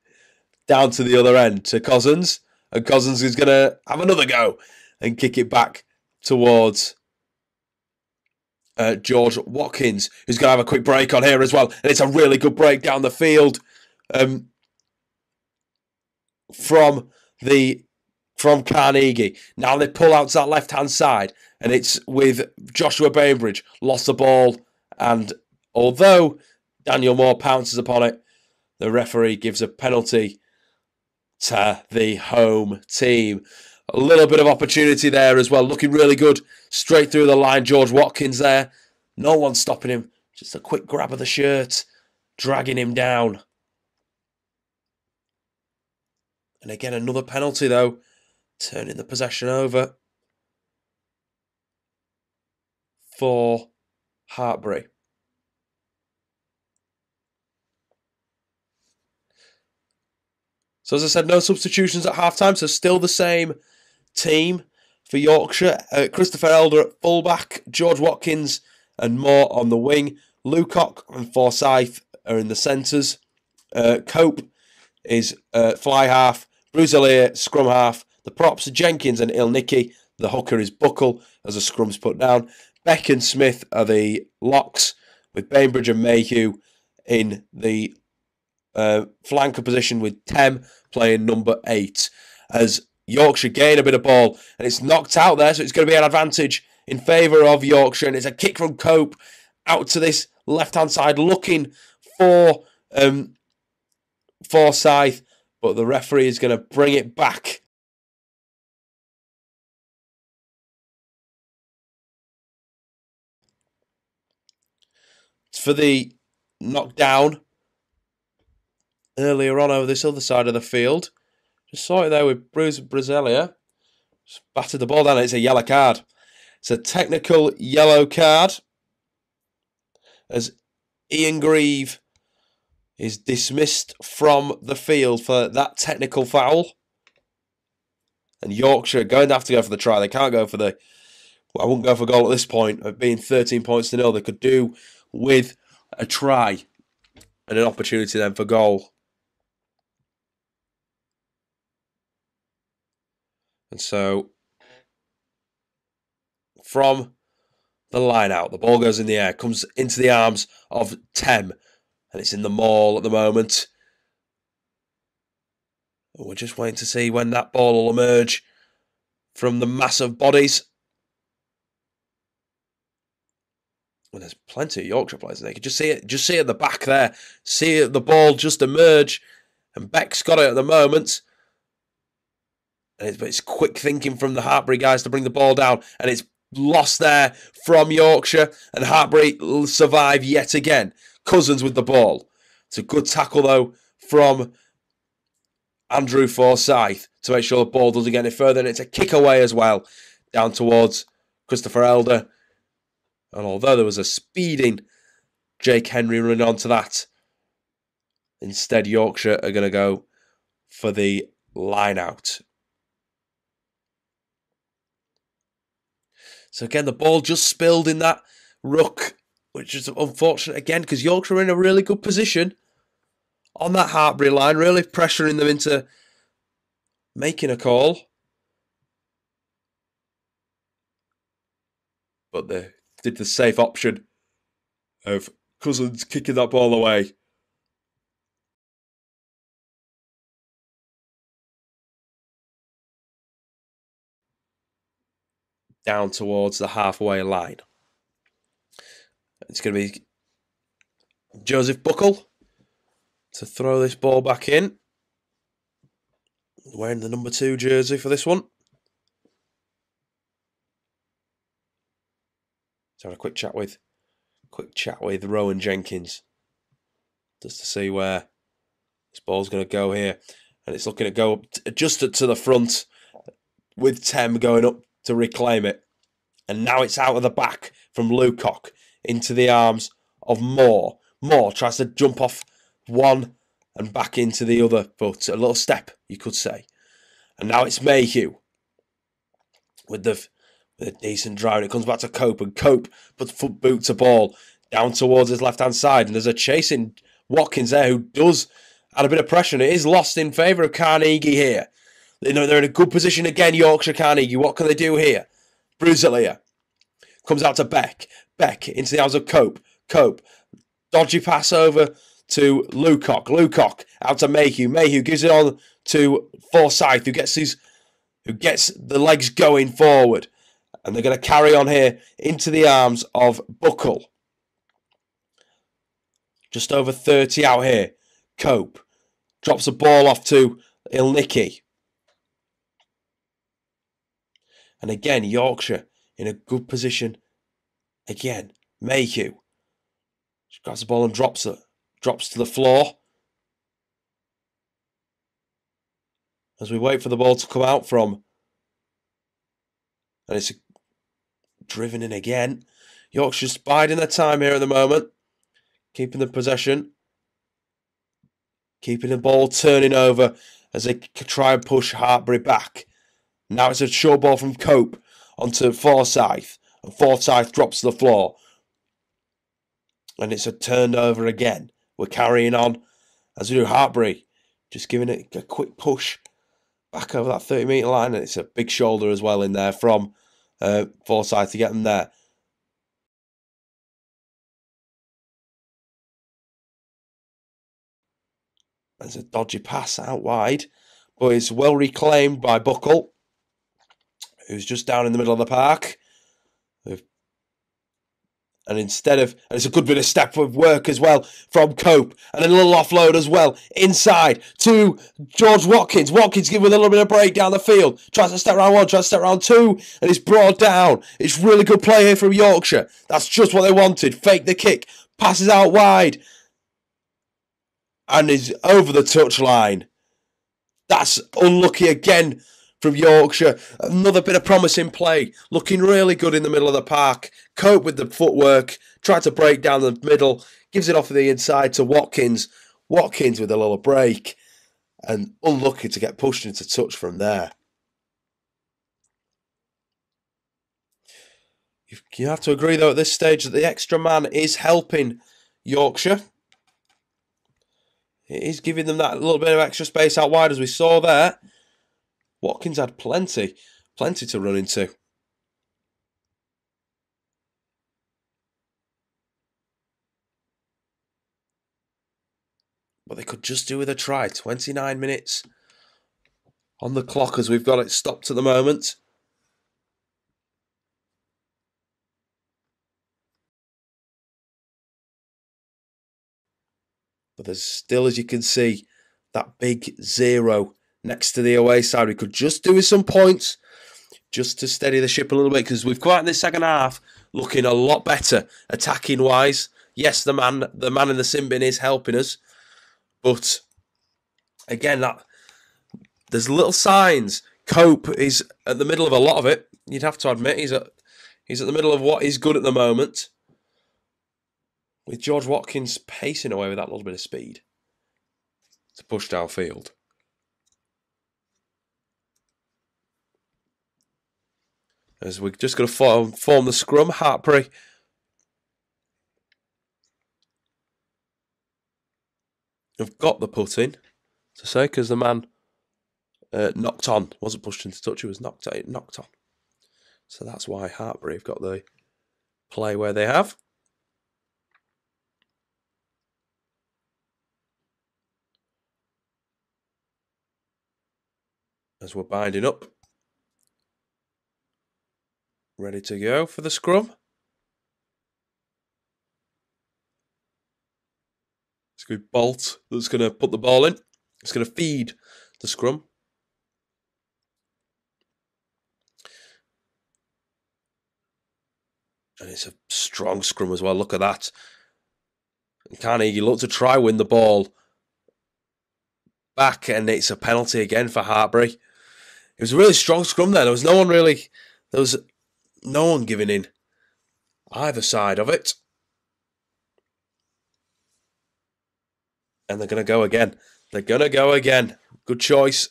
down to the other end to Cousins. And Cousins is going to have another go and kick it back towards George Watkins, who's going to have a quick break on here as well. And it's a really good break down the field from Carnegie. Now they pull out to that left-hand side, and it's with Joshua Bainbridge. Lost the ball, and although Daniel Moore pounces upon it, the referee gives a penalty to the home team. A little bit of opportunity there as well. Looking really good. Straight through the line, George Watkins there. No one stopping him. Just a quick grab of the shirt, dragging him down. And again, another penalty though. Turning the possession over for Hartpury. So as I said, no substitutions at half-time, so still the same team for Yorkshire. Christopher Elder at fullback, George Watkins and Moore on the wing. Lucock and Forsyth are in the centres. Cope is fly half. Bruzelier, scrum half. The props are Jenkins and Ilnicki. The hooker is Buckle as a scrum's put down. Beck and Smith are the locks, with Bainbridge and Mayhew in the flanker position, with Tem playing number 8. As Yorkshire gain a bit of ball, and it's knocked out there, so it's going to be an advantage in favour of Yorkshire. And it's a kick from Cope out to this left-hand side, looking for Forsyth, but the referee is going to bring it back. For the knockdown earlier on over this other side of the field. Just saw it there with Bruzelier. Just battered the ball down. It's a yellow card. It's a technical yellow card as Ian Grieve is dismissed from the field for that technical foul. And Yorkshire are going to have to go for the try. They can't go for the... Well, I wouldn't go for a goal at this point. Of being 13 points to 0, they could do with a try and an opportunity then for goal. And so, from the line out, the ball goes in the air, comes into the arms of Tem, and it's in the maul at the moment. We're just waiting to see when that ball will emerge from the mass of bodies. And there's plenty of Yorkshire players in there. You can just see it at the back there. See the ball just emerge, and Beck's got it at the moment. And it's quick thinking from the Hartpury guys to bring the ball down, and it's lost there from Yorkshire, and Hartpury will survive yet again. Cousins with the ball. It's a good tackle though from Andrew Forsyth to make sure the ball doesn't get any further, and it's a kick away as well down towards Christopher Elder. And although there was a speeding Jake Henry running onto that. Instead, Yorkshire are going to go for the line out. So again, the ball just spilled in that ruck, which is unfortunate again, because Yorkshire are in a really good position on that Hartpury line, really pressuring them into making a call. But they did the safe option of Cousins kicking that ball away. Down towards the halfway line. It's going to be Joseph Buckle to throw this ball back in. Wearing the number 2 jersey for this one. So have a quick chat with Rowan Jenkins, just to see where this ball's going to go here. And it's looking to go just to the front, with Tem going up to reclaim it. And now it's out of the back from Lucock into the arms of Moore. Moore tries to jump off one and back into the other, but a little step, you could say. And now it's Mayhew with a decent drive. And it comes back to Cope, and Cope puts foot boot to ball down towards his left-hand side. And there's a chasing Watkins there who does add a bit of pressure. And it is lost in favour of Carnegie here. You know, they're in a good position again, Yorkshire Carnegie. What can they do here? Brusalia comes out to Beck. Beck into the arms of Cope. Cope. Dodgy pass over to Lucock. Lucock out to Mayhew. Mayhew gives it on to Forsyth, who gets the legs going forward. And they're going to carry on here into the arms of Buckle. Just over 30 out here. Cope drops the ball off to Ilnicki. And again, Yorkshire in a good position. Again, Mayhew grabs the ball and drops to the floor. As we wait for the ball to come out from. And it's driven in again. Yorkshire's biding their time here at the moment. Keeping the possession. Keeping the ball turning over as they try and push Hartpury back. Now it's a short ball from Cope onto Forsyth. And Forsyth drops to the floor. And it's a turnover again. We're carrying on as we do. Hartpury just giving it a quick push back over that 30-metre line. And it's a big shoulder as well in there from Forsyth to get them there. There's a dodgy pass out wide. But it's well reclaimed by Buckle, who's just down in the middle of the park. And it's a good bit of step of work as well from Cope. And a little offload as well inside to George Watkins. Watkins giving a little bit of break down the field. Tries to step round 1, tries to step round 2. And it's brought down. It's really good play here from Yorkshire. That's just what they wanted. Fake the kick. Passes out wide. And is over the touchline. That's unlucky again from Yorkshire. Another bit of promising play. Looking really good in the middle of the park. Cope with the footwork. Tried to break down the middle. Gives it off the inside to Watkins. Watkins with a little break. And unlucky to get pushed into touch from there. You have to agree, though, at this stage that the extra man is helping Yorkshire. It is giving them that little bit of extra space out wide, as we saw there. Watkins had plenty to run into. But they could just do with a try. 29 minutes on the clock as we've got it stopped at the moment. But there's still, as you can see, that big 0 next to the away side. We could just do with some points just to steady the ship a little bit, because we've come out in the second half looking a lot better attacking wise. Yes, the man in the sin bin is helping us, but again, there's little signs. Cope is at the middle of a lot of it. You'd have to admit he's at the middle of what is good at the moment. with George Watkins pacing away with that little bit of speed to push downfield. As we're just going to form the scrum, Hartpury have got the put in, to say, because the man knocked on, wasn't pushed into touch, he was knocked on. So that's why Hartpury have got the play where they have. As we're binding up. Ready to go for the scrum. It's going to be Bolt that's going to put the ball in. It's going to feed the scrum. And it's a strong scrum as well. Look at that. And Carnegie looked to try win the ball back, and it's a penalty again for Hartpury. It was a really strong scrum there. There was no one giving in either side of it. And they're going to go again. Good choice,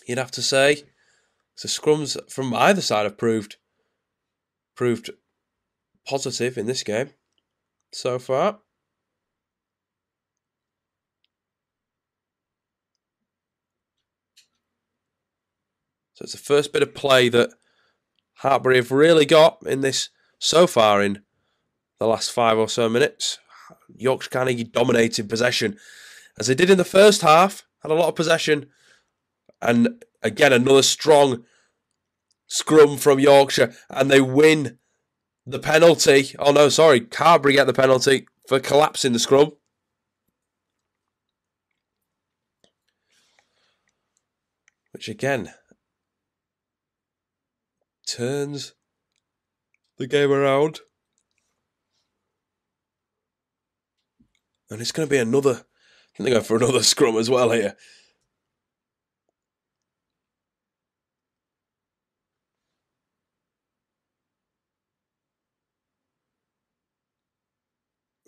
you'd have to say. So scrums from either side have proved positive in this game so far. So it's the first bit of play that Hartpury have really got in this so far in the last 5 or so minutes. Yorkshire Carnegie dominating possession, as they did in the first half, had a lot of possession. And again, another strong scrum from Yorkshire, and they win the penalty. Oh no, sorry, Hartpury get the penalty for collapsing the scrum. Which again turns the game around. And it's going to be another, I think they're going for another scrum as well here.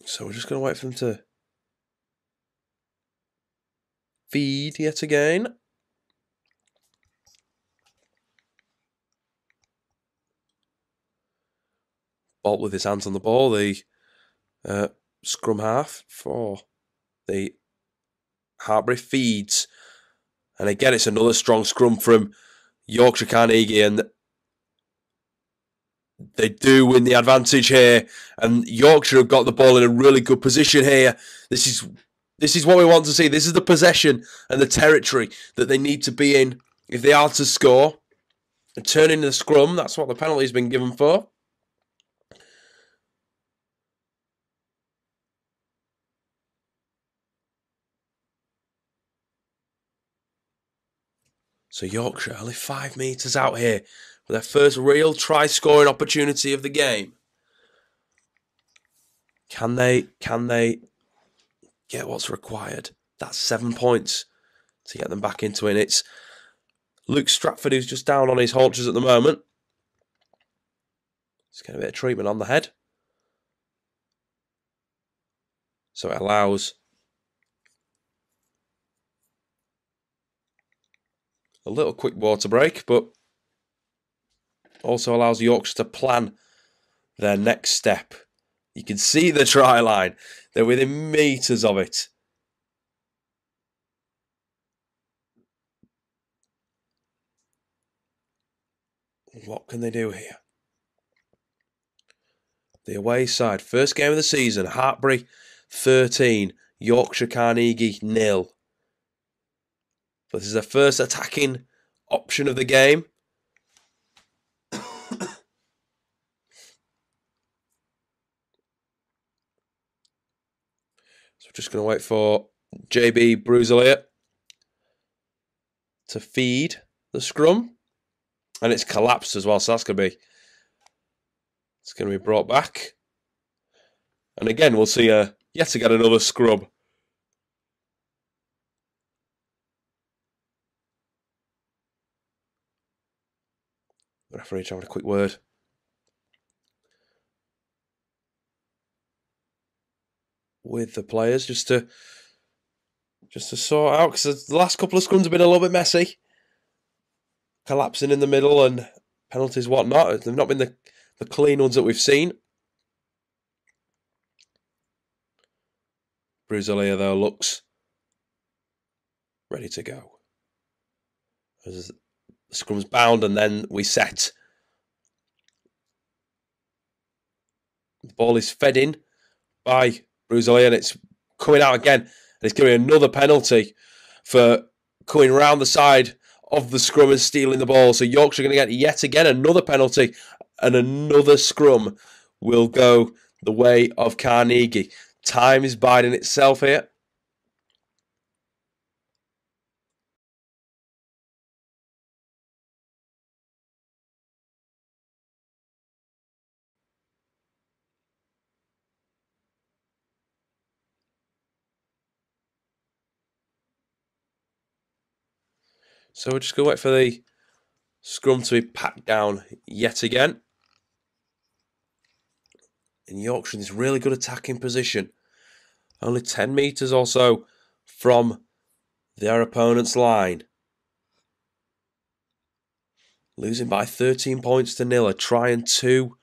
So we're just going to wait for them to feed yet again. Bolt with his hands on the ball, the scrum half for the Hartpury feeds. And again, it's another strong scrum from Yorkshire Carnegie, and they do win the advantage here. And Yorkshire have got the ball in a really good position here. This is what we want to see. This is the possession and the territory that they need to be in if they are to score. And turning the scrum, that's what the penalty's been given for. So Yorkshire only 5 metres out here for their first real try-scoring opportunity of the game. Can they get what's required? That's 7 points to get them back into it. It's Luke Stratford who's just down on his haunches at the moment. He's getting a bit of treatment on the head. So it allows a little quick water break, but also allows Yorkshire to plan their next step. You can see the try line. They're within metres of it. What can they do here? The away side, first game of the season, Hartpury 13, Yorkshire Carnegie 0. But this is their first attacking option of the game. So we're just going to wait for JB Bruzelier to feed the scrum. And it's collapsed as well, so it's going to be brought back. And again, we'll see yet again another scrum. The referee having a quick word. with the players just to sort out, because the last couple of scrums have been a little bit messy, collapsing in the middle and penalties, whatnot. They've not been the clean ones that we've seen. Brusalia, though, looks ready to go. As the scrum's bound, and then we set. The ball is fed in by Brusalia, and it's coming out again. And it's giving another penalty for coming round the side of the scrum and stealing the ball. So Yorkshire are going to get yet again another penalty, and another scrum will go the way of Carnegie. Time is biding itself here. So we're just going to wait for the scrum to be packed down yet again. And Yorkshire in this really good attacking position. Only 10 metres or so from their opponent's line. Losing by 13 points to 0. Trying 2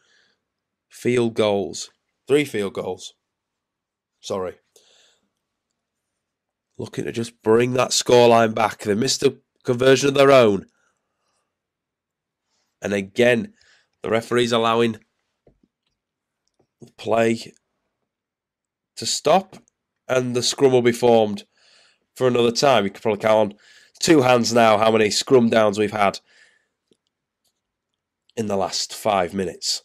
field goals. 3 field goals. Sorry. Looking to just bring that scoreline back. They missed a conversion of their own. And again, the referee's allowing play to stop, and the scrum will be formed for another time. You can probably count on 2 hands now how many scrum downs we've had in the last 5 minutes.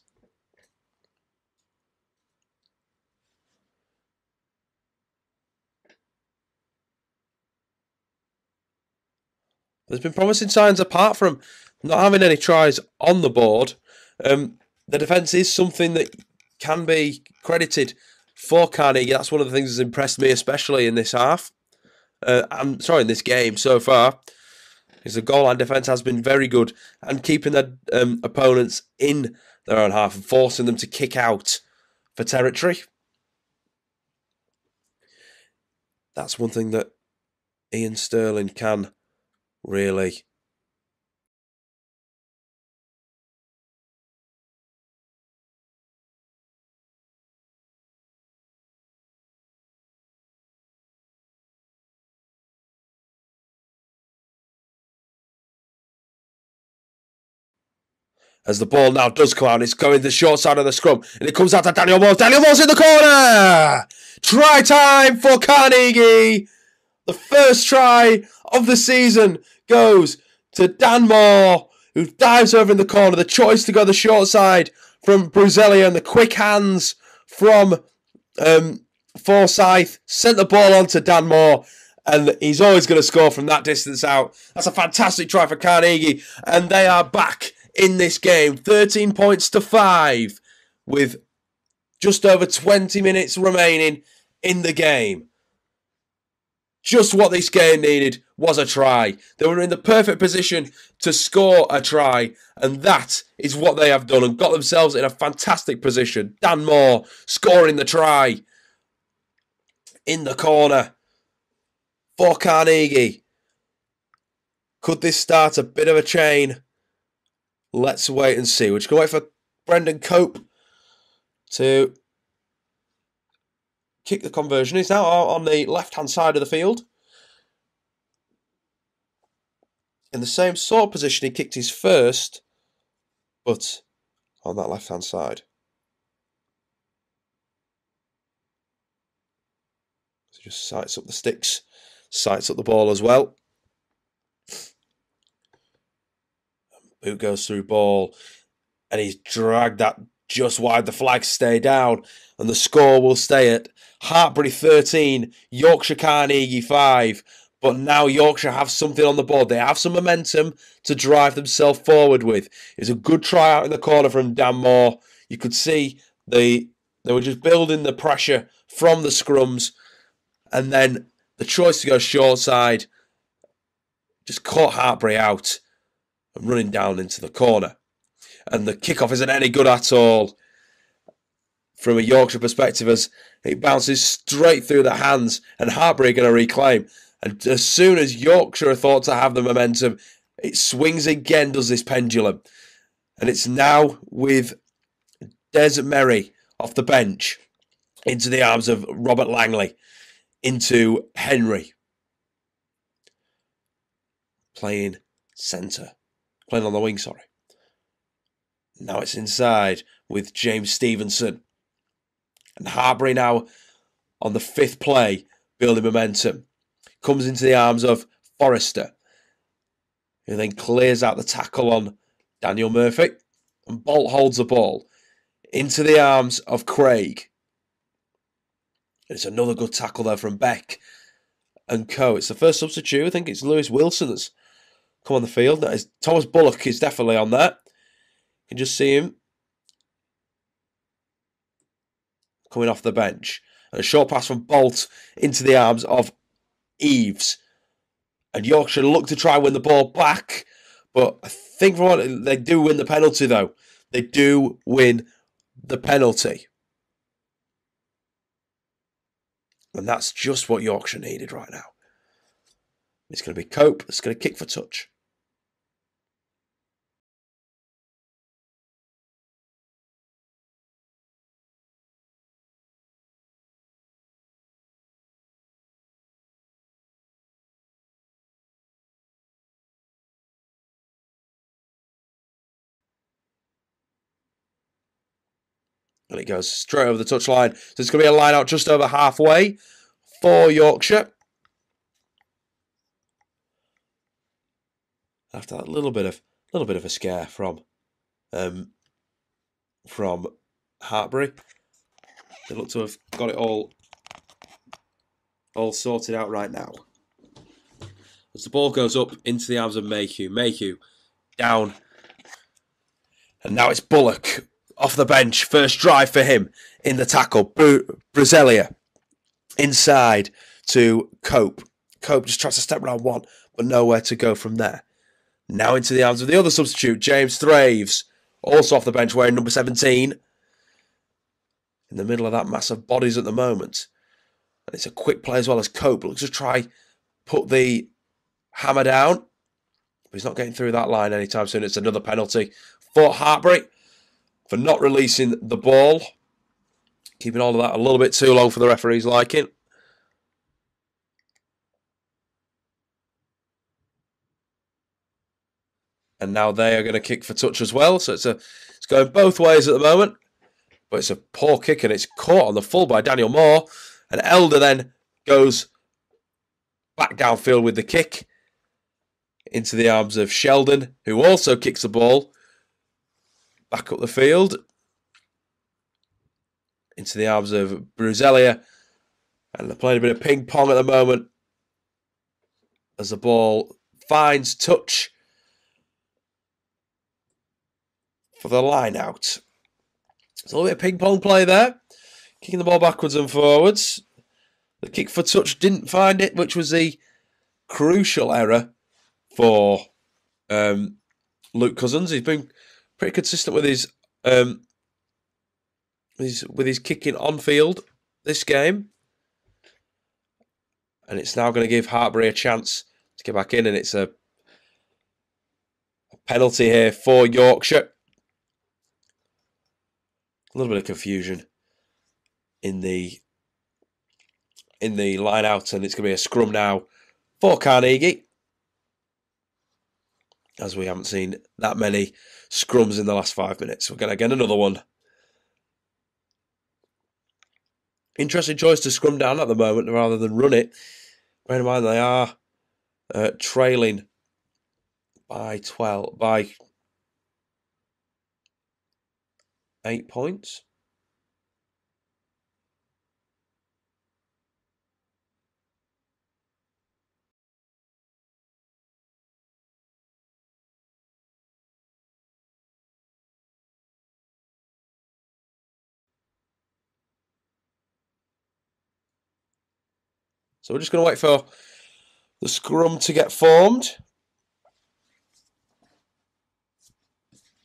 There's been promising signs apart from not having any tries on the board. The defence is something that can be credited for Carnegie. That's one of the things that's impressed me, especially in this half. In this game so far. Because the goal line defence has been very good, and keeping their opponents in their own half and forcing them to kick out for territory. That's one thing that Ian Sterling can really as the ball now does come out, it's going the short side of the scrum, and it comes out to Daniel Moore. Daniel Moore's in the corner! Try time for Carnegie! The first try of the season goes to Dan Moore, who dives over in the corner. The choice to go the short side from Brusalia, and the quick hands from Forsyth sent the ball on to Dan Moore, and he's always going to score from that distance out. That's a fantastic try for Carnegie, and they are back in this game, 13 points to 5, with just over 20 minutes remaining in the game. Just what this game needed was a try. They were in the perfect position to score a try, and that is what they have done, and got themselves in a fantastic position. Dan Moore scoring the try in the corner for Carnegie. Could this start a bit of a chain? Let's wait and see. We're just going to wait for Brendan Cope to kick the conversion. He's now on the left-hand side of the field. In the same sort of position he kicked his first, but on that left-hand side. So just sights up the sticks, sights up the ball as well. Boot goes through ball, and he's dragged that just wide. The flags stay down, and the score will stay at Hartpury 13, Yorkshire Carnegie 5. But now Yorkshire have something on the board. They have some momentum to drive themselves forward with. It's a good try out in the corner from Dan Moore. You could see they were just building the pressure from the scrums, and then the choice to go short side just caught Hartpury out and running down into the corner. And the kickoff isn't any good at all. from a Yorkshire perspective as it bounces straight through the hands and Hartpury are going to reclaim. And as soon as Yorkshire are thought to have the momentum, it swings again, does this pendulum. And it's now with Des Merry off the bench into the arms of Robert Langley, into Henry. Playing centre. Playing on the wing, sorry. Now it's inside with James Stevenson. And Hartpury now on the 5th play, building momentum. Comes into the arms of Forrester, who then clears out the tackle on Daniel Murphy. And Bolt holds the ball into the arms of Craig. It's another good tackle there from Beck and co. It's the first substitute. I think it's Lewis Wilson that's come on the field. That is, Thomas Bullock is definitely on that. You can just see him coming off the bench. And a short pass from Bolt into the arms of Eves. And Yorkshire look to try and win the ball back. But I think for what they do win the penalty, though. They do win the penalty. And that's just what Yorkshire needed right now. It's going to be Cope. It's going to kick for touch. And it goes straight over the touchline. So it's going to be a line out just over halfway for Yorkshire. After that little bit of a scare from Hartpury. They look to have got it all sorted out right now. As the ball goes up into the arms of Mayhew. Mayhew down. And now it's Bullock off the bench. First drive for him in the tackle. Brazelia inside to Cope. Cope just tries to step around one, but nowhere to go from there. Now into the arms of the other substitute, James Thraves, also off the bench wearing number 17. In the middle of that mass of bodies at the moment. And it's a quick play as well as Cope looks to try put the hammer down. But he's not getting through that line anytime soon. It's another penalty for Hartpury for not releasing the ball. Keeping all of that a little bit too long for the referee's liking. And now they are going to kick for touch as well. So it's going both ways at the moment. But it's a poor kick and it's caught on the full by Daniel Moore. And Elder then goes back downfield with the kick into the arms of Sheldon, who also kicks the ball back up the field into the arms of Bruzelia. And they're playing a bit of ping pong at the moment as the ball finds touch for the line out. There's a little bit of ping pong play there. Kicking the ball backwards and forwards. The kick for touch didn't find it, which was the crucial error for Luke Cousins. He's been pretty consistent with his kicking on field this game. And it's now going to give Hartpury a chance to get back in, and it's a penalty here for Yorkshire. A little bit of confusion in the line out, and it's going to be a scrum now for Carnegie, as we haven't seen that many scrums in the last 5 minutes. We're going to get another one. Interesting choice to scrum down at the moment rather than run it. Bear in mind they are trailing by 8 points. So we're just going to wait for the scrum to get formed.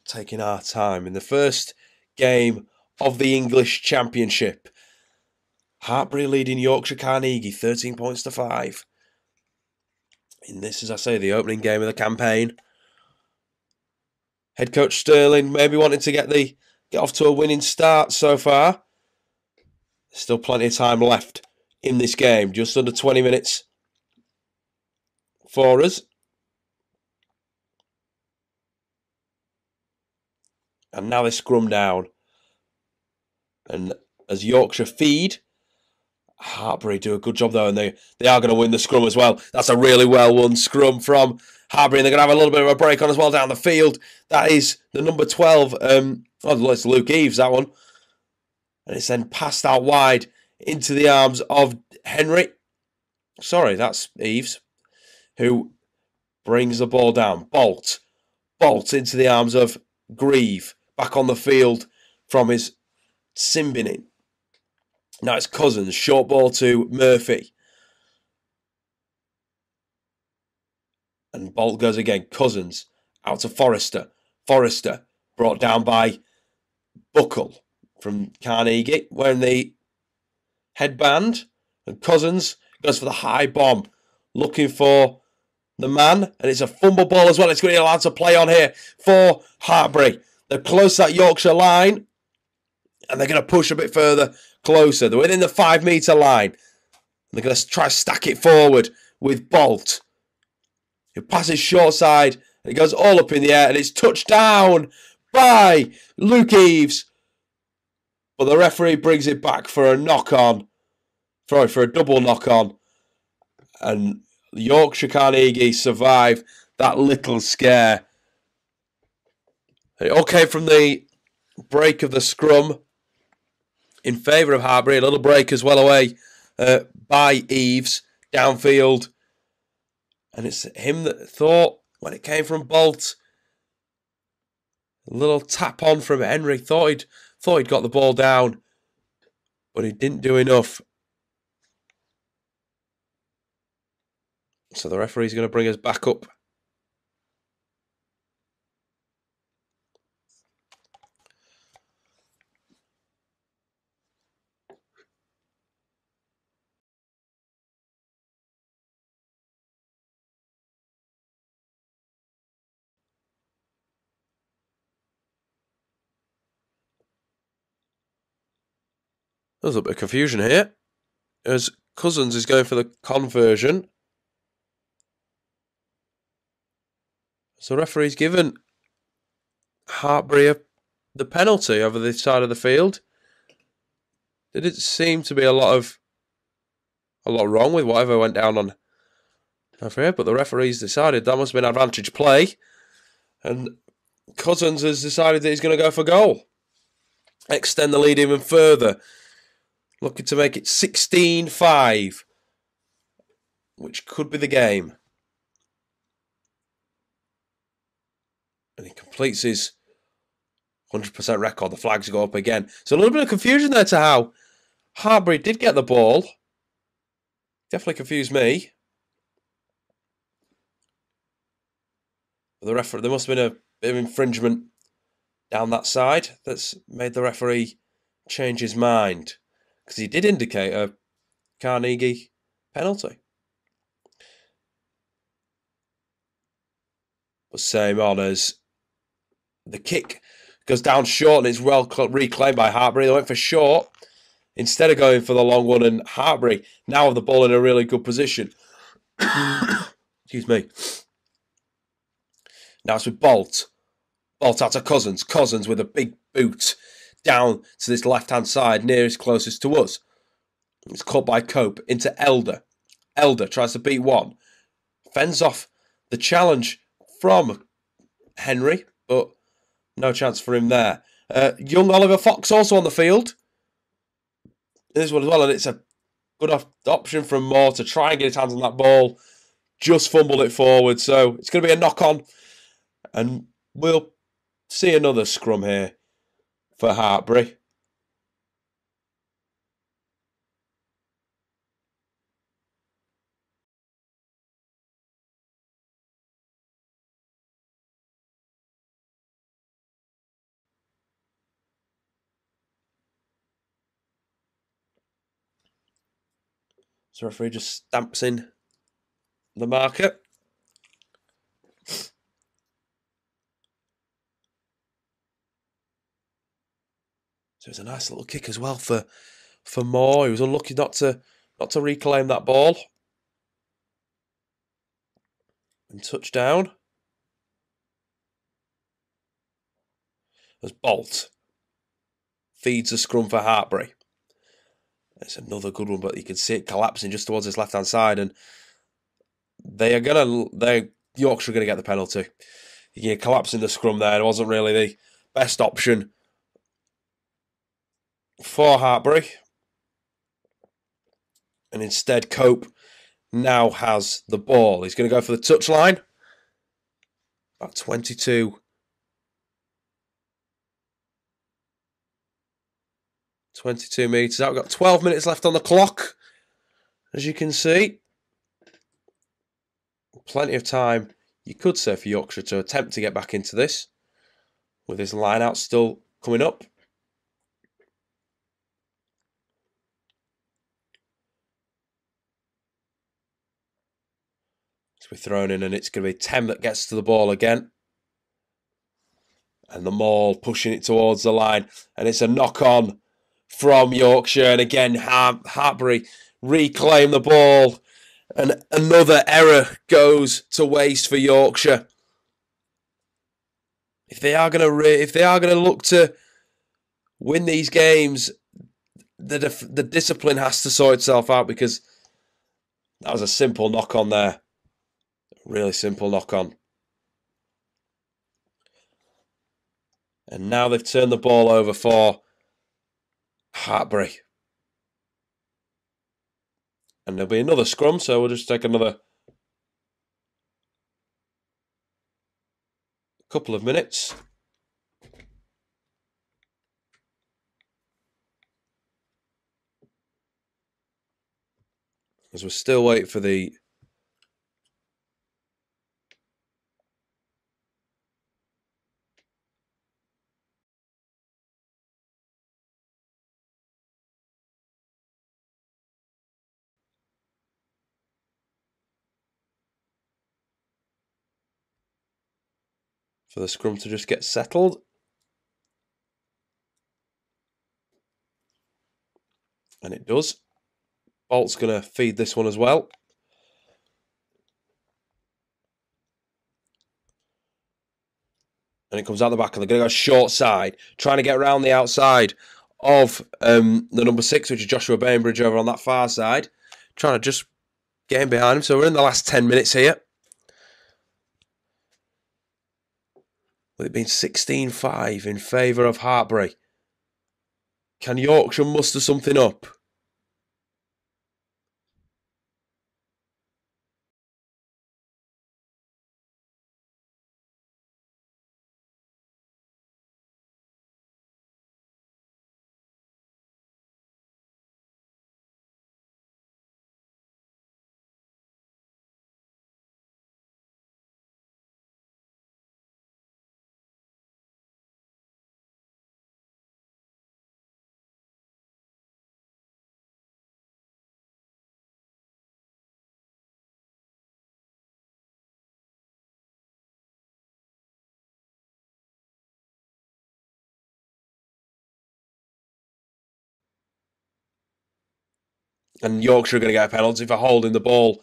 Taking our time. In the first game of the English Championship. Hartpury leading Yorkshire Carnegie 13 points to 5. In this, as I say, the opening game of the campaign. Head coach Sterling maybe wanting to get off to a winning start so far. Still plenty of time left in this game. Just under 20 minutes for us. And now they scrum down. And as Yorkshire feed, Hartpury do a good job though, and they are going to win the scrum as well. That's a really well won scrum from Hartpury, and they're going to have a little bit of a break on as well down the field. That is the number 12. It's Luke Eves, that one. And it's then passed out wide into the arms of Henry. Sorry, that's Eves, who brings the ball down. Bolt into the arms of Grieve, back on the field from his sin binning. Now it's Cousins, short ball to Murphy. And Bolt goes again. Cousins out to Forrester. Forrester brought down by Buckle from Carnegie, wearing the headband. And Cousins goes for the high bomb, looking for the man. And it's a fumble ball as well. It's going to be allowed to play on here for Hartpury. They're close to that Yorkshire line. And they're going to push a bit further closer. They're within the 5 metre line. They're going to try to stack it forward with Bolt, who passes short side. And it goes all up in the air. And it's touched down by Luke Eves. But the referee brings it back for a knock-on. Sorry, for a double knock-on. And Yorkshire Carnegie survive that little scare. It all came from the break of the scrum in favour of Hartpury. A little break as well away by Eves downfield. And it's him that thought, when it came from Bolt, a little tap on from Henry, thought he'd got the ball down, but he didn't do enough. So the referee's going to bring us back up. There's a bit of confusion here, as Cousins is going for the conversion. So the referee's given Hartpury the penalty over this side of the field. There didn't seem to be a lot wrong with whatever went down on over here, but the referee's decided that must have been advantage play, and Cousins has decided that he's going to go for goal, extend the lead even further, looking to make it 16-5, which could be the game. And he completes his 100% record. The flags go up again. So a little bit of confusion there to how Hartpury did get the ball. Definitely confused me. The referee, there must have been a bit of infringement down that side that's made the referee change his mind, because he did indicate a Carnegie penalty. But same on as the kick goes down short and it's well reclaimed by Hartpury. They went for short instead of going for the long one, and Hartpury now have the ball in a really good position. Excuse me. Now it's with Bolt. Bolt out to Cousins. Cousins with a big boot down to this left-hand side, nearest closest to us. It's caught by Cope into Elder. Elder tries to beat one. Fends off the challenge from Henry, but no chance for him there. Young Oliver Fox also on the field. This one as well, and it's a good option from Moore to try and get his hands on that ball. Just fumbled it forward, so it's going to be a knock-on. And we'll see another scrum here for Hartpury. So referee just stamps in the marker. So it's a nice little kick as well for Moore. He was unlucky not to reclaim that ball. And touchdown. As Bolt feeds the scrum for Hartpury. It's another good one, but you can see it collapsing just towards his left-hand side, and Yorkshire are gonna get the penalty. You collapsing the scrum there. It wasn't really the best option for Hartpury. And instead, Cope now has the ball. He's going to go for the touchline. About 22 metres out. We've got 12 minutes left on the clock, as you can see. Plenty of time, you could say, for Yorkshire to attempt to get back into this, with his line out still coming up. So we're thrown in, and it's going to be Tem that gets to the ball again. And the Maul pushing it towards the line. And it's a knock-on from Yorkshire. And again, Hartpury reclaim the ball. And another error goes to waste for Yorkshire. If they are going to look to win these games, the discipline has to sort itself out, because that was a simple knock-on there. Really simple knock-on. And now they've turned the ball over for Hartpury. And there'll be another scrum, so we'll just take another couple of minutes. As we're still waiting for the scrum to just get settled. And it does. Bolt's going to feed this one as well. And it comes out the back, and they're going to go short side, trying to get around the outside of the number 6, which is Joshua Bainbridge over on that far side. Trying to just get in behind him. So we're in the last 10 minutes here. With it being 16-5 in favour of Hartpury. Can Yorkshire muster something up? And Yorkshire are going to get a penalty for holding the ball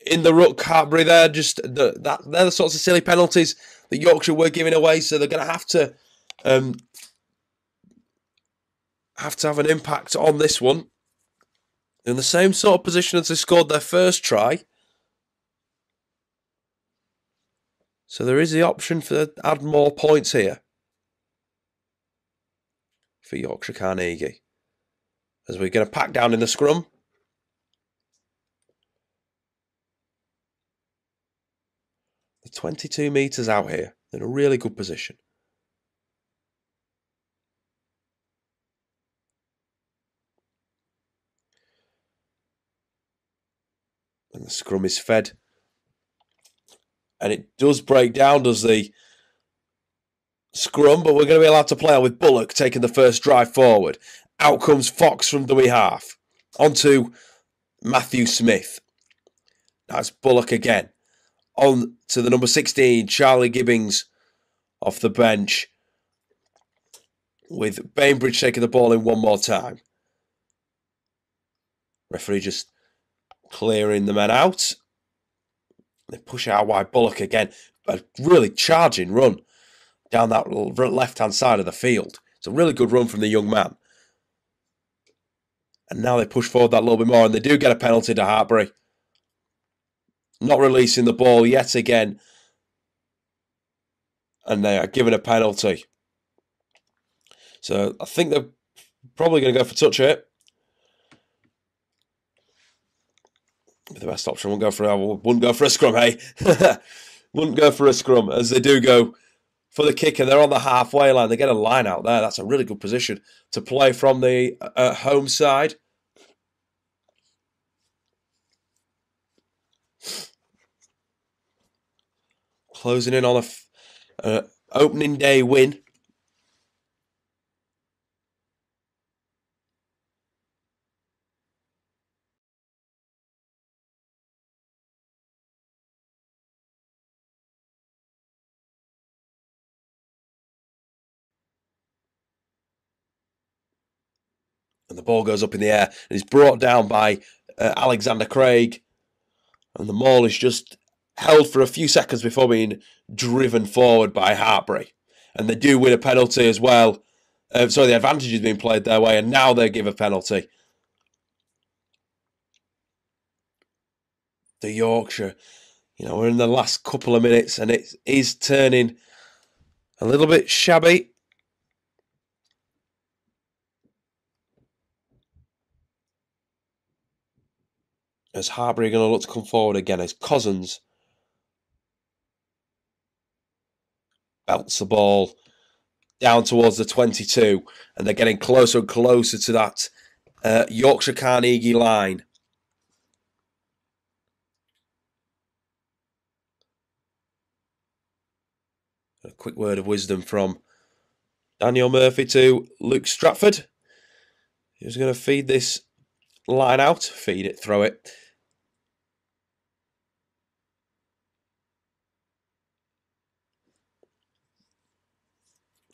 in the ruck. Hartpury there, they're the sorts of silly penalties that Yorkshire were giving away, so they're going to have to have an impact on this one. In the same sort of position as they scored their first try. So there is the option to add more points here for Yorkshire Carnegie. As we're going to pack down in the scrum. They're 22 metres out here. They're in a really good position. And the scrum is fed. And it does break down, does the scrum, but we're going to be allowed to play on with Bullock taking the first drive forward. Out comes Fox from dummy half. Onto Matthew Smith. That's Bullock again. On to the number 16, Charlie Gibbings, off the bench, with Bainbridge taking the ball in one more time. Referee just clearing the men out. They push out wide. Bullock again. A really charging run down that left-hand side of the field. It's a really good run from the young man. And now they push forward that little bit more, and they do get a penalty to Hartpury. Not releasing the ball yet again. And they are given a penalty. So I think they're probably going to go for touch here. The best option wouldn't go for a scrum, hey? Wouldn't go for a scrum, as they do go for the kick, and they're on the halfway line. They get a line out there. That's a really good position to play from the home side. Closing in on a opening day win. And the ball goes up in the air and is brought down by Alexander Craig. And the maul is just held for a few seconds before being driven forward by Hartpury. And they do win a penalty as well. The advantage is being played their way, and now they give a penalty. The Yorkshire, we're in the last couple of minutes, and it is turning a little bit shabby. As Hartpury are going to look to come forward again as Cousins belts the ball down towards the 22, and they're getting closer and closer to that Yorkshire Carnegie line. A quick word of wisdom from Daniel Murphy to Luke Stratford, who's going to feed this line out, feed it, throw it.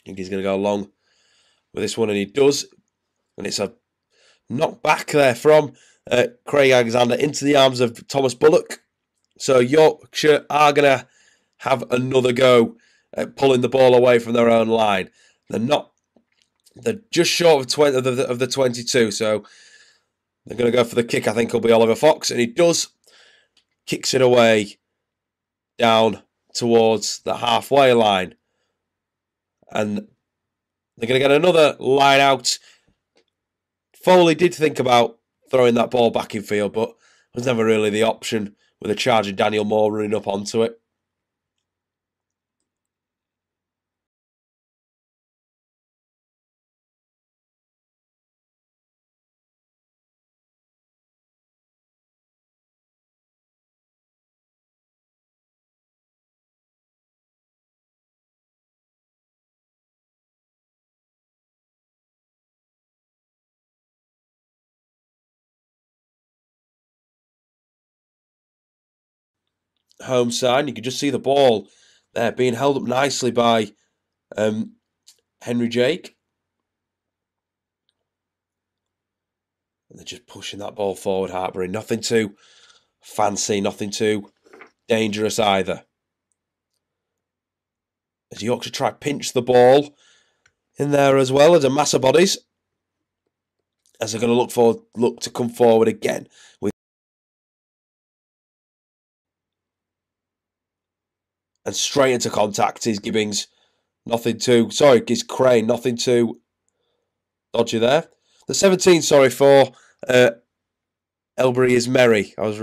I think he's going to go along with this one, and he does. And it's a knock back there from Craig Alexander into the arms of Thomas Bullock. So Yorkshire are going to have another go at pulling the ball away from their own line. They're just short of the 22, so they're going to go for the kick. I think it'll be Oliver Fox, and he does. Kicks it away down towards the halfway line. And they're going to get another line out. Foley did think about throwing that ball back in field, but was never really the option with a charging Daniel Moore running up onto it. Home side, you can just see the ball there being held up nicely by Henry Jake. And they're just pushing that ball forward, Hartpury. Nothing too fancy, nothing too dangerous either. As Yorkshire try to pinch the ball in there as well as a mass of bodies. As they're going to look to come forward again with. And straight into contact is Gibbings. Is Crane. Nothing too dodgy there. The 17, for Elbury is Merry. As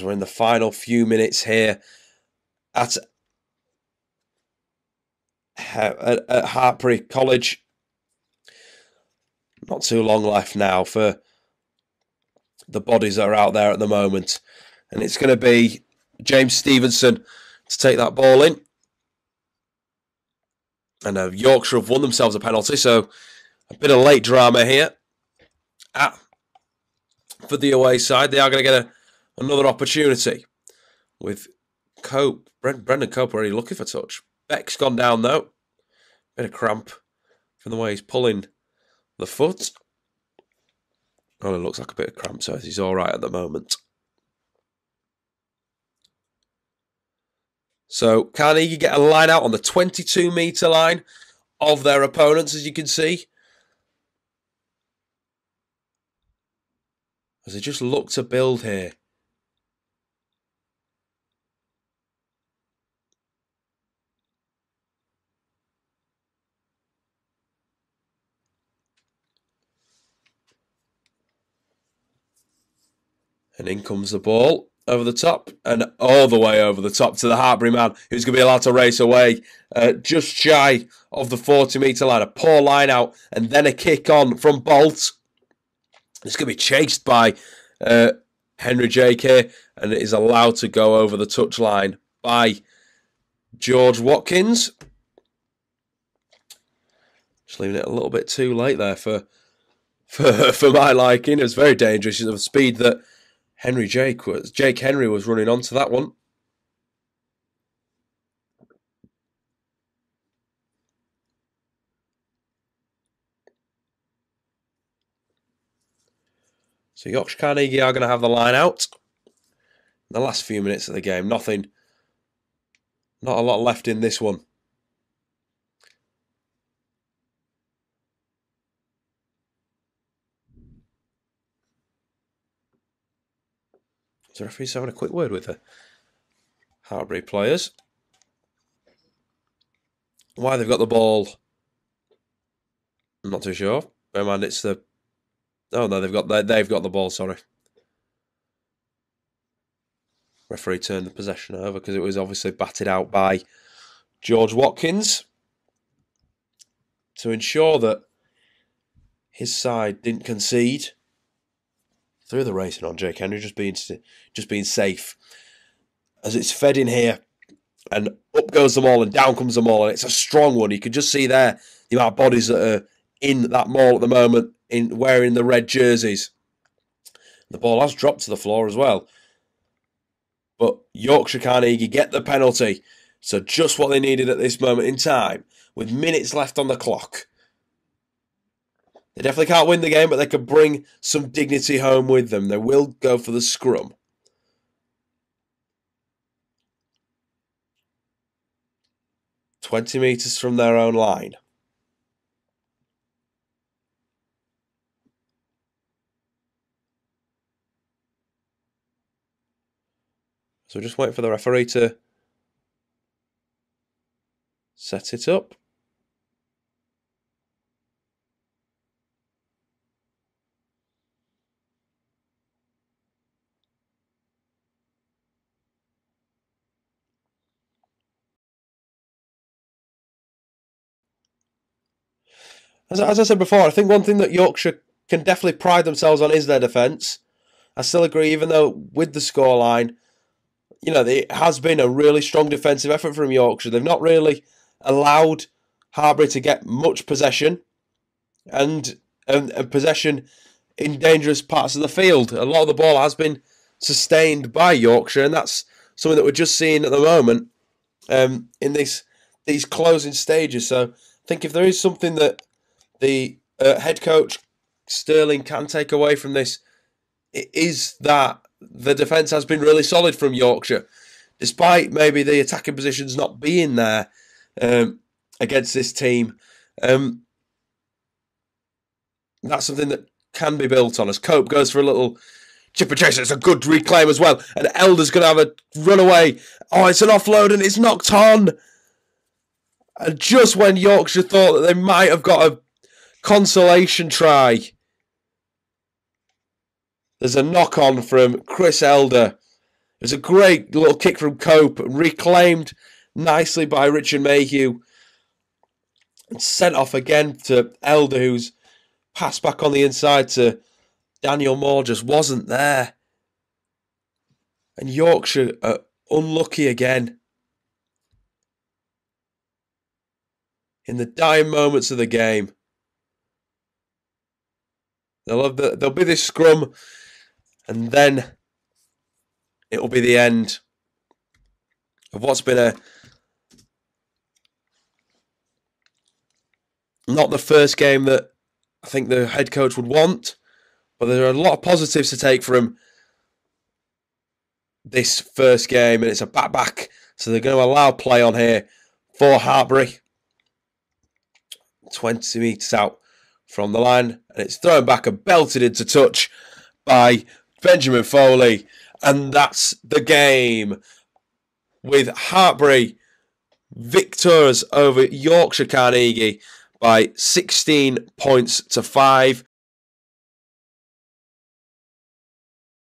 we're in the final few minutes here at Hartpury College. Not too long left now for the bodies that are out there at the moment. And it's going to be James Stevenson to take that ball in. And Yorkshire have won themselves a penalty, so a bit of late drama here for the away side. They are going to get another opportunity with Cope. Brendan Cope already looking for touch. Beck's gone down though. Bit of cramp from the way he's pulling the foot. Oh, it looks like a bit of cramp, so he's all right at the moment. So Carnegie get a line out on the 22-metre line of their opponents, as you can see. As they just look to build here. And in comes the ball over the top and all the way over the top to the Hartpury man, who's going to be allowed to race away just shy of the 40-metre line. A poor line out and then a kick on from Bolt. It's going to be chased by Henry Jake here, and it is allowed to go over the touchline by George Watkins. Just leaving it a little bit too late there for my liking. It was very dangerous at the speed that Jake Henry was running onto that one. So Yorkshire Carnegie are going to have the line out in the last few minutes of the game. Not a lot left in this one. So the referee's having a quick word with the Hartpury players. Why they've got the ball, I'm not too sure. Bear in mind, it's the... Oh no, they've got the ball, sorry. Referee turned the possession over because it was obviously batted out by George Watkins to ensure that his side didn't concede. Through the racing on Jake Henry, just being safe. As it's fed in here, and up goes the maul and down comes the maul, and it's a strong one. You can just see there the amount of bodies that are in that maul at the moment, wearing the red jerseys. The ball has dropped to the floor as well. But Yorkshire Carnegie get the penalty. So just what they needed at this moment in time, with minutes left on the clock. They definitely can't win the game, but they can bring some dignity home with them. They will go for the scrum. "20 metres from their own line. So just wait for the referee to set it up. As I said before, I think one thing that Yorkshire can definitely pride themselves on is their defence. I still agree, even though with the scoreline, you know, it has been a really strong defensive effort from Yorkshire. They've not really allowed Hartpury to get much possession and possession in dangerous parts of the field. A lot of the ball has been sustained by Yorkshire, and that's something that we're just seeing at the moment in these closing stages. So I think if there is something that the head coach Sterling can take away from this, it is that the defence has been really solid from Yorkshire, despite maybe the attacking positions not being there against this team. That's something that can be built on. As Cope goes for a little chipper chase, it's a good reclaim as well. And Elder's going to have a run away. Oh, it's an offload and it's knocked on. And just when Yorkshire thought that they might have got a consolation try, there's a knock on from Chris Elder. There's a great little kick from Cope, reclaimed nicely by Richard Mayhew, and sent off again to Elder, who's passed back on the inside to Daniel Moore, just wasn't there. And Yorkshire are unlucky again. In the dying moments of the game, there'll be this scrum, and then it'll be the end of what's been not the first game that I think the head coach would want, but there are a lot of positives to take from this first game, and it's a back, so they're going to allow play on here for Hartpury. 20 metres out from the line, and it's thrown back and belted into touch by Benjamin Foley, and that's the game, with Hartpury victors over Yorkshire Carnegie by 16 points to 5.